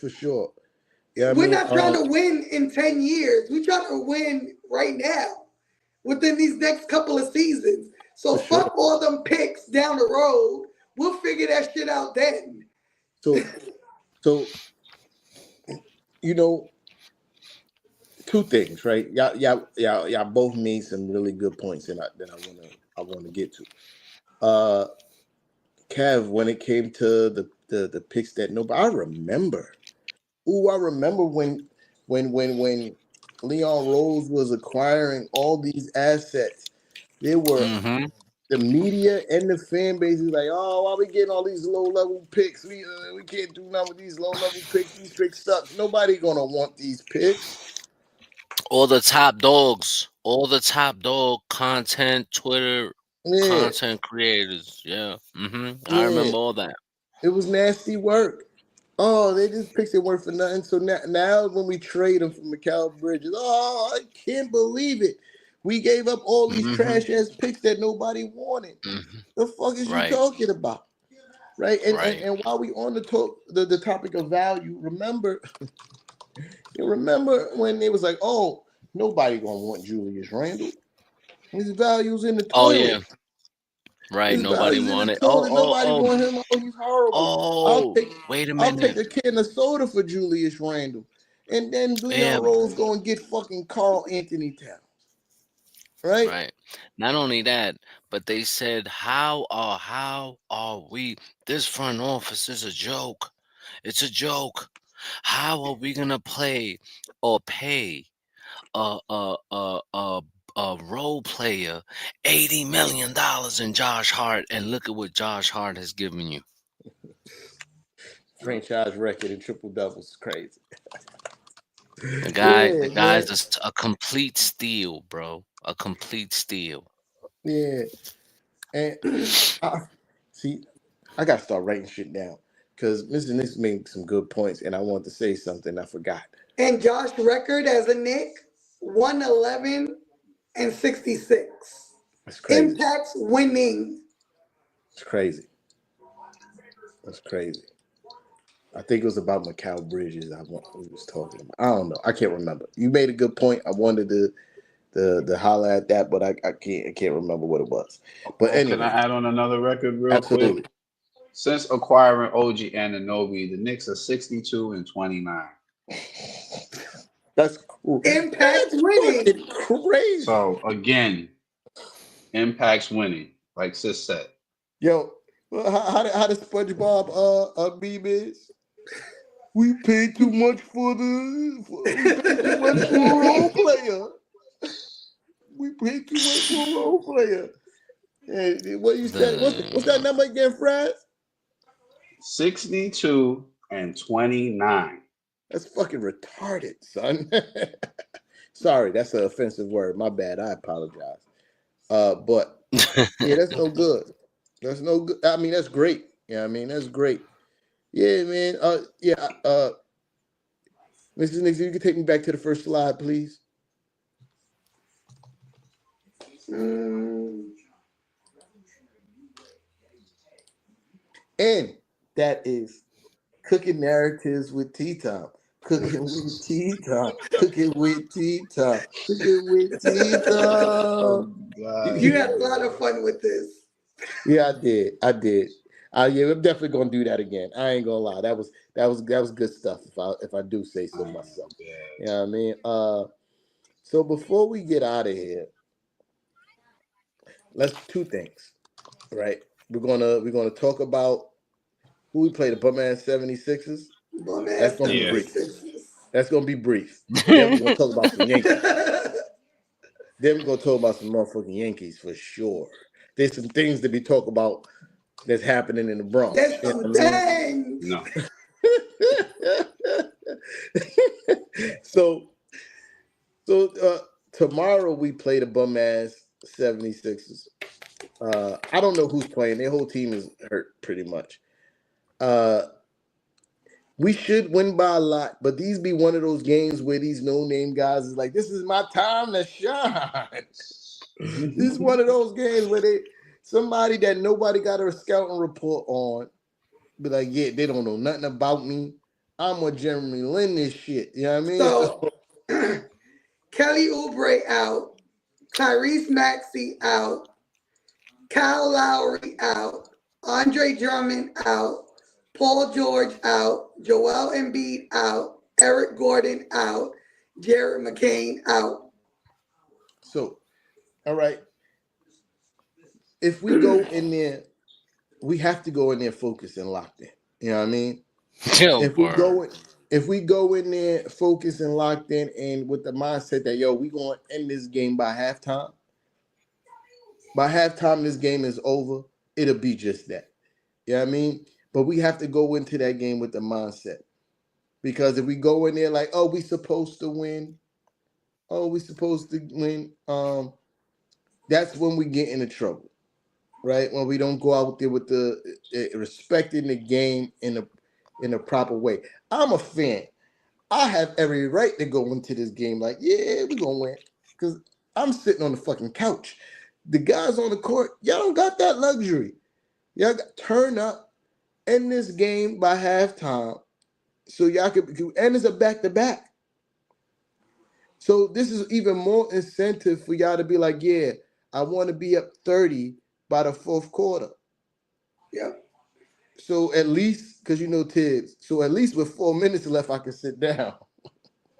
For sure. Yeah, We're not trying to win in 10 years. We're trying to win right now within these next couple of seasons. So fuck all them picks down the road. We'll figure that shit out then. So two things, right? Y'all both made some really good points that I wanna get to. Kev, when it came to the picks that nobody, I remember when Leon Rose was acquiring all these assets. There were Hmm. the media and the fan base is like, oh, why we getting all these low level picks? We can't do nothing with these low level picks. These picks suck. Nobody gonna want these picks. All the top dogs, all the top dog content, Twitter Yeah, content creators. Yeah. I yeah. remember all that. It was nasty work. Oh, they just picks that work for nothing. So now when we trade them for Mikal Bridges, oh, I can't believe it. We gave up all these Hmm. trash ass picks that nobody wanted. Hmm. The fuck is you Right. talking about? Right? And Right. while we on the topic of value, remember when they was like, oh, nobody gonna want Julius Randle. His value's in the Oh yeah. toilet. Right. His Nobody value's in the wanted. toilet. Nobody want him. Oh, he's horrible. I'll Oh. take Wait a I'll take minute. a can of soda for Julius Randle. And then Yeah. Leon Rose go and get fucking Carl Anthony Towns. Right? Right. Not only that, but they said, how are we? This front office is a joke. It's a joke. How are we gonna play or pay a role player $80 million in Josh Hart, and look at what Josh Hart has given you? Franchise record in triple doubles is crazy. The Yeah, man. guy's a complete steal, bro. A complete steal. Yeah. And see, I gotta start writing shit down. Because Mr. Nix made some good points and I wanted to say something I forgot. And Josh record as a Knick, 111 and 66. That's crazy. Impacts winning. It's crazy. That's crazy. I think it was about Mikal Bridges. We was talking about. I don't know. I can't remember. You made a good point. I wanted to holler at that, but I can't remember what it was. But anyway, can I add on another record real absolutely. quick? Since acquiring OG Anunoby, the Knicks are 62-29. That's cool. Impact That's winning. fucking crazy. So again, Impact's winning, like Sis said. Yo, how the SpongeBob meme is? We paid too much for a role player. We paid too much for a role player. Hey, what you said? What's that number again, Fred? 62-29. That's fucking retarded, son. Sorry, that's an offensive word. My bad. I apologize. But yeah, that's no good. That's no good. I mean, that's great. Yeah, I mean, that's great. Yeah, man. Mrs. Nixon, you can take me back to the first slide, please. And that is Cooking Narratives with T-Tom. Cooking with T-Tom. Cooking with T-Tom. Cooking with T-Tom. You had a lot of fun with this. Yeah, I did. Yeah, I'm definitely gonna do that again. I ain't gonna lie. That was good stuff. If I do say so myself. You know what I mean? So before we get out of here, let's two things, right? We're gonna talk about who we play, the bum-ass 76ers. That's gonna be brief. That's gonna be brief. Then we're gonna talk about some Yankees. Then we're gonna talk about some motherfucking Yankees for sure. There's some things to be talked about that's happening in the Bronx. There's some things. No. So tomorrow we play the bum-ass 76ers. I don't know who's playing. Their whole team is hurt pretty much. We should win by a lot, but these be one of those games where these no-name guys is like, this is my time to shine. This is one of those games where somebody that nobody got a scouting report on be like, yeah, they don't know nothing about me. I'm gonna Jeremy Lin this shit. You know what I mean? So Kelly Oubre out, Tyrese Maxey out, Kyle Lowry out, Andre Drummond out, Paul George out, Joel Embiid out, Eric Gordon out, Jared McCain out. So, all right. If we go in there, we have to go in there focused and locked in. You know what I mean? If we go in there focused and locked in and with the mindset that, yo, we going to end this game by halftime. By halftime, this game is over. It'll be just that. You know what I mean? But we have to go into that game with the mindset. Because if we go in there like, oh, we supposed to win. Oh, we supposed to win. That's when we get into trouble. Right? When we don't go out there with the respecting the game in a proper way. I'm a fan. I have every right to go into this game like, yeah, we're going to win. Because I'm sitting on the fucking couch. The guys on the court, y'all don't got that luxury. Y'all got turn up, end this game by halftime. So y'all could, and it's a back-to-back. So this is even more incentive for y'all to be like, yeah, I want to be up 30 by the fourth quarter. Yeah. So at least, because you know Tibbs, so at least with 4 minutes left, I can sit down.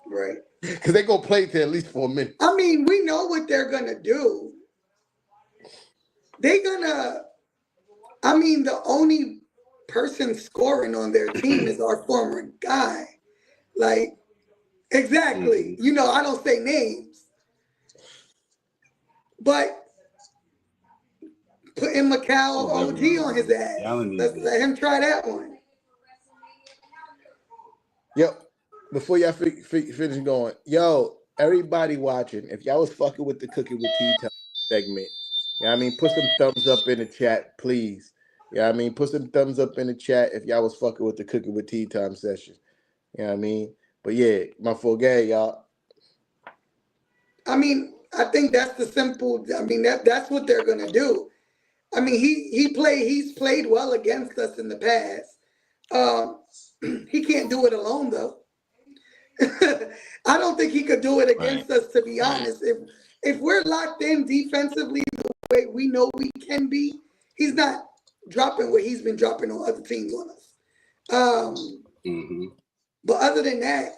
Right. Because they're going to play to at least 4 minutes. I mean, we know what they're going to do. They're going to, I mean, the only person scoring on their team is our former guy. Like, exactly. You know, I don't say names. But putting Mikal OG on his ass. Let's let him try that one. Yep. Before y'all finish going, yo, everybody watching, if y'all was fucking with the Cooking with T-Time segment, you know what I mean? Put some thumbs up in the chat, please. You know what I mean? Put some thumbs up in the chat if y'all was fucking with the Cooking with T-Time session. You know what I mean? But yeah, my full gay, y'all. I mean, I think that's the simple, I mean, that's what they're going to do. I mean, he's played well against us in the past. He can't do it alone, though. I don't think he could do it against us, to be honest. If we're locked in defensively the way we know we can be, he's not dropping what he's been dropping on other teams on us. But other than that,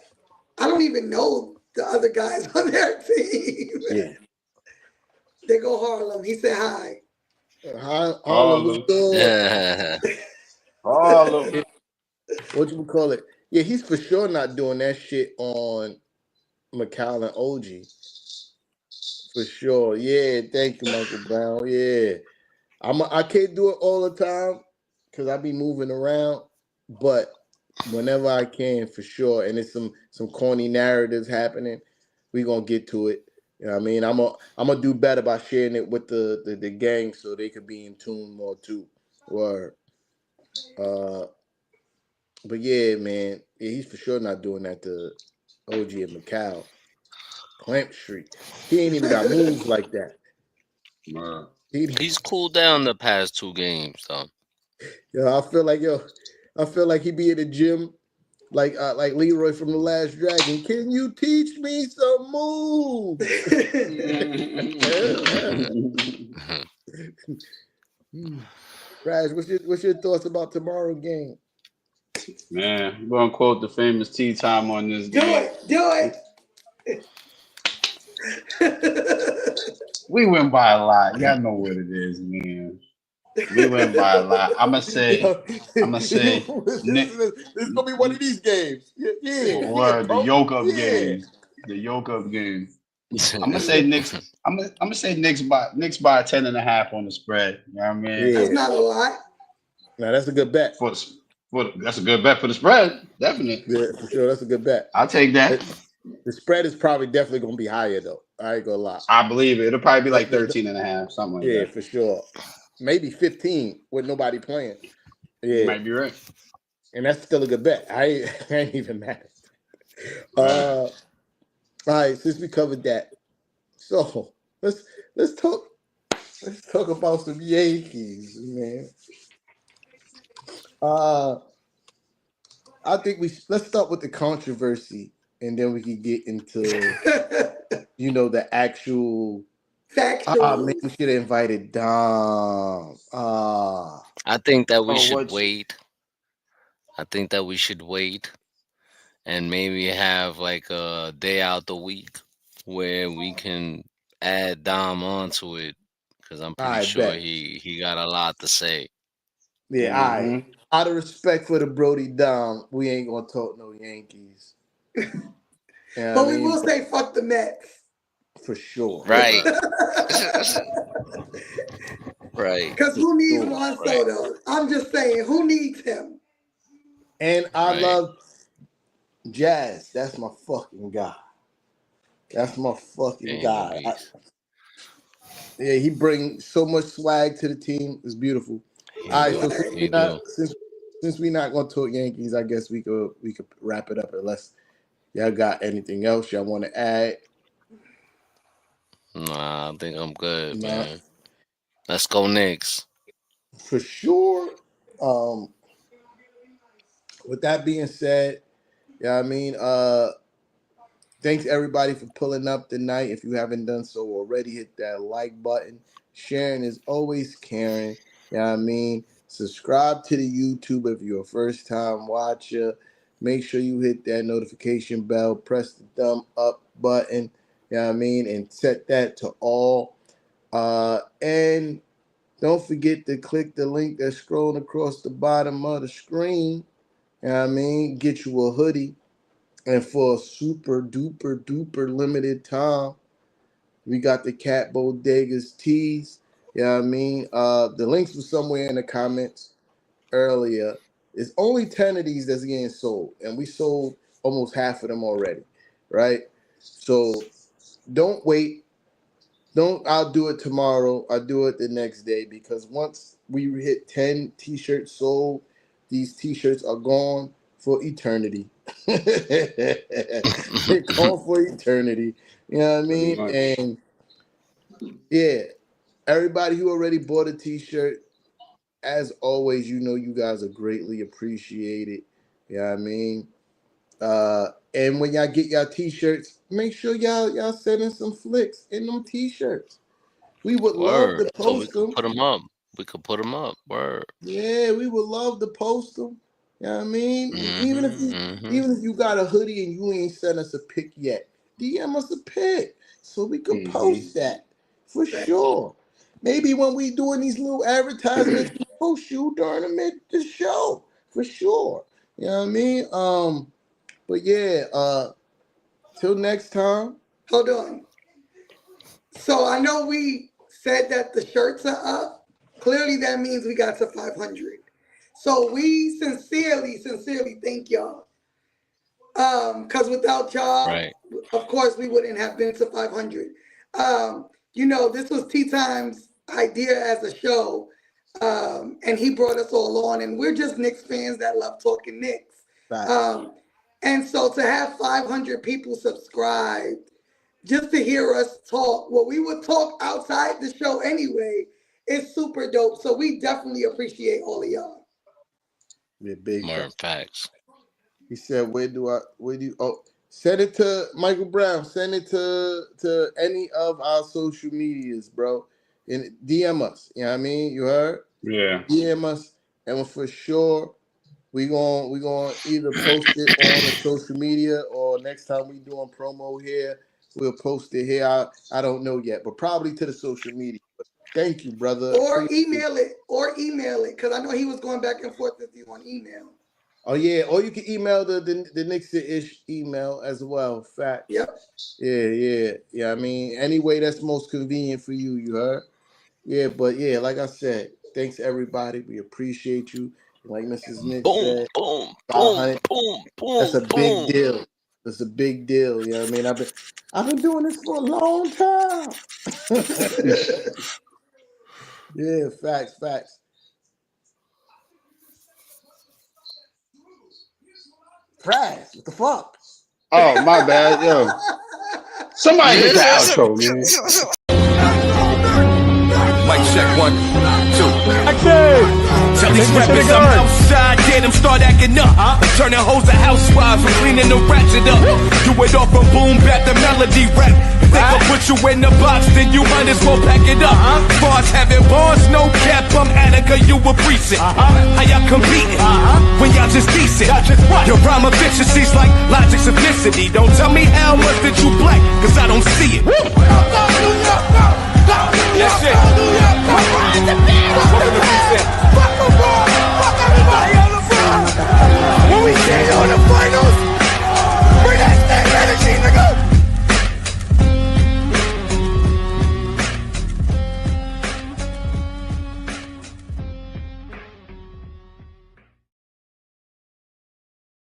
I don't even know the other guys on their team. Yeah. They go Harlem. He said hi. Harlem was good. Harlem. What you call it? Yeah, he's for sure not doing that shit on Mikal and OG. For sure. Yeah, thank you, Michael Brown. Yeah. I can't do it all the time because I be moving around, but whenever I can, for sure. And it's some corny narratives happening. We gonna get to it. You know what I mean? I'm gonna do better by sharing it with the gang so they could be in tune more too. Word. But yeah, man, yeah, he's for sure not doing that to OG and Mikal. Clamp Street. He ain't even got moves like that. He's cooled down the past 2 games, though. I feel like he be in the gym like Leroy from The Last Dragon. Can you teach me some moves? Raj, what's your thoughts about tomorrow's game? Man, we're gonna quote the famous tea time on this game. Do it. We win by a lot. Y'all know what it is, man. We win by a lot. I'ma say this is gonna be one of these games. Yeah. Word, the yoke up game. The yoke up game. I'm gonna say Knicks. I'm gonna say Knicks by 10.5 on the spread. You know what I mean? Yeah. That's not a lot. Now that's a good bet. That's a good bet for the spread. Definitely. Yeah, for sure. That's a good bet. I'll take that. The spread is probably definitely gonna be higher though. I ain't gonna lie. I believe it. It'll probably be like 13.5, something like that. Yeah, for sure. Maybe 15 with nobody playing. Yeah, you might be right. And that's still a good bet. I ain't even mad. All right, since we covered that, so let's talk about some Yankees, man. I think let's start with the controversy, and then we can get into the actual. Man, we should have invited Dom. I think that we should wait. I think that we should wait and maybe have like a day out the week where we can add Dom onto it because I'm pretty sure he got a lot to say. Yeah, all right. Out of respect for the Brody Dom, we ain't gonna talk no Yankees. But we will say fuck the Mets. For sure. Right. Right. Because who needs Juan Soto? I'm just saying, who needs him? And I love Jazz. That's my fucking guy. That's my fucking guy. He brings so much swag to the team. It's beautiful. All right, so since we're not gonna talk Yankees, I guess we could wrap it up unless y'all got anything else y'all want to add. Nah, I think I'm good, man. Let's go Knicks. For sure. With that being said, thanks everybody for pulling up tonight. If you haven't done so already, hit that like button. Sharing is always caring. You know what I mean? Subscribe to the YouTube if you're a first time watcher. Make sure you hit that notification bell. Press the thumb up button. You know what I mean? And set that to all. And don't forget to click the link that's scrolling across the bottom of the screen. You know what I mean? Get you a hoodie. And for a super duper duper limited time, we got the Cat Bodegas tees. You know what I mean? The links were somewhere in the comments earlier. It's only 10 of these that's getting sold. And we sold almost half of them already. Right? So don't wait. I'll do it tomorrow. I'll do it the next day because once we hit 10 t-shirts sold, these t-shirts are gone for eternity. They're gone for eternity. You know what I mean? And yeah, everybody who already bought a t-shirt, as always, you know, you guys are greatly appreciated. You know what I mean? And when y'all get y'all t-shirts, make sure y'all send in some flicks in them t-shirts. We would love to post them. Put them up. We could put them up. Word. Yeah, we would love to post them. You know what I mean? Even if you got a hoodie and you ain't sent us a pic yet, DM us a pic so we could post that for sure. Maybe when we doing these little advertisements, we post you during the show for sure. You know what I mean? But yeah, till next time. Hold on. So I know we said that the shirts are up. Clearly that means we got to 500. So we sincerely thank y'all. Because without y'all, of course, we wouldn't have been to 500. You know, this was T-Time's idea as a show. And he brought us all on. And we're just Knicks fans that love talking Knicks. And so to have 500 people subscribed, just to hear us talk, well, we would talk outside the show anyway, is super dope. So we definitely appreciate all of y'all. Yeah, big facts. He said, send it to Michael Brown. Send it to any of our social medias, bro. And DM us. You know what I mean? You heard? Yeah. DM us. And for sure, we gonna either post it on the social media or next time we doing promo here, we'll post it here. I don't know yet, but probably to the social media. But thank you, brother. Or email it, because I know he was going back and forth with you on email. Oh yeah, or you can email the Knicks-ish email as well. Fact. Yep. Yeah. I mean, any way that's most convenient for you. You heard? Yeah, but yeah, like I said, thanks everybody. We appreciate you. Like Mrs. Nick said, boom. That's a big deal. That's a big deal. You know what I mean? I've been doing this for a long time. Yeah, facts. Fries, what the fuck? Oh, my bad, yo. Somebody hit the outro, man. Mic check 1, 2. Tell these rappers I'm outside, get them start acting up. Turning hoes to housewives and cleaning the ratchet up. Do it off from boom back the melody rap. If they gon' put you in the box, then you might as well pack it up. Bars having bars, no cap, I'm Attica, you a precinct. How y'all competing when y'all just decent? Your rhyme efficiency's like logic simplicity. Don't tell me how much that you black, cause I don't see it.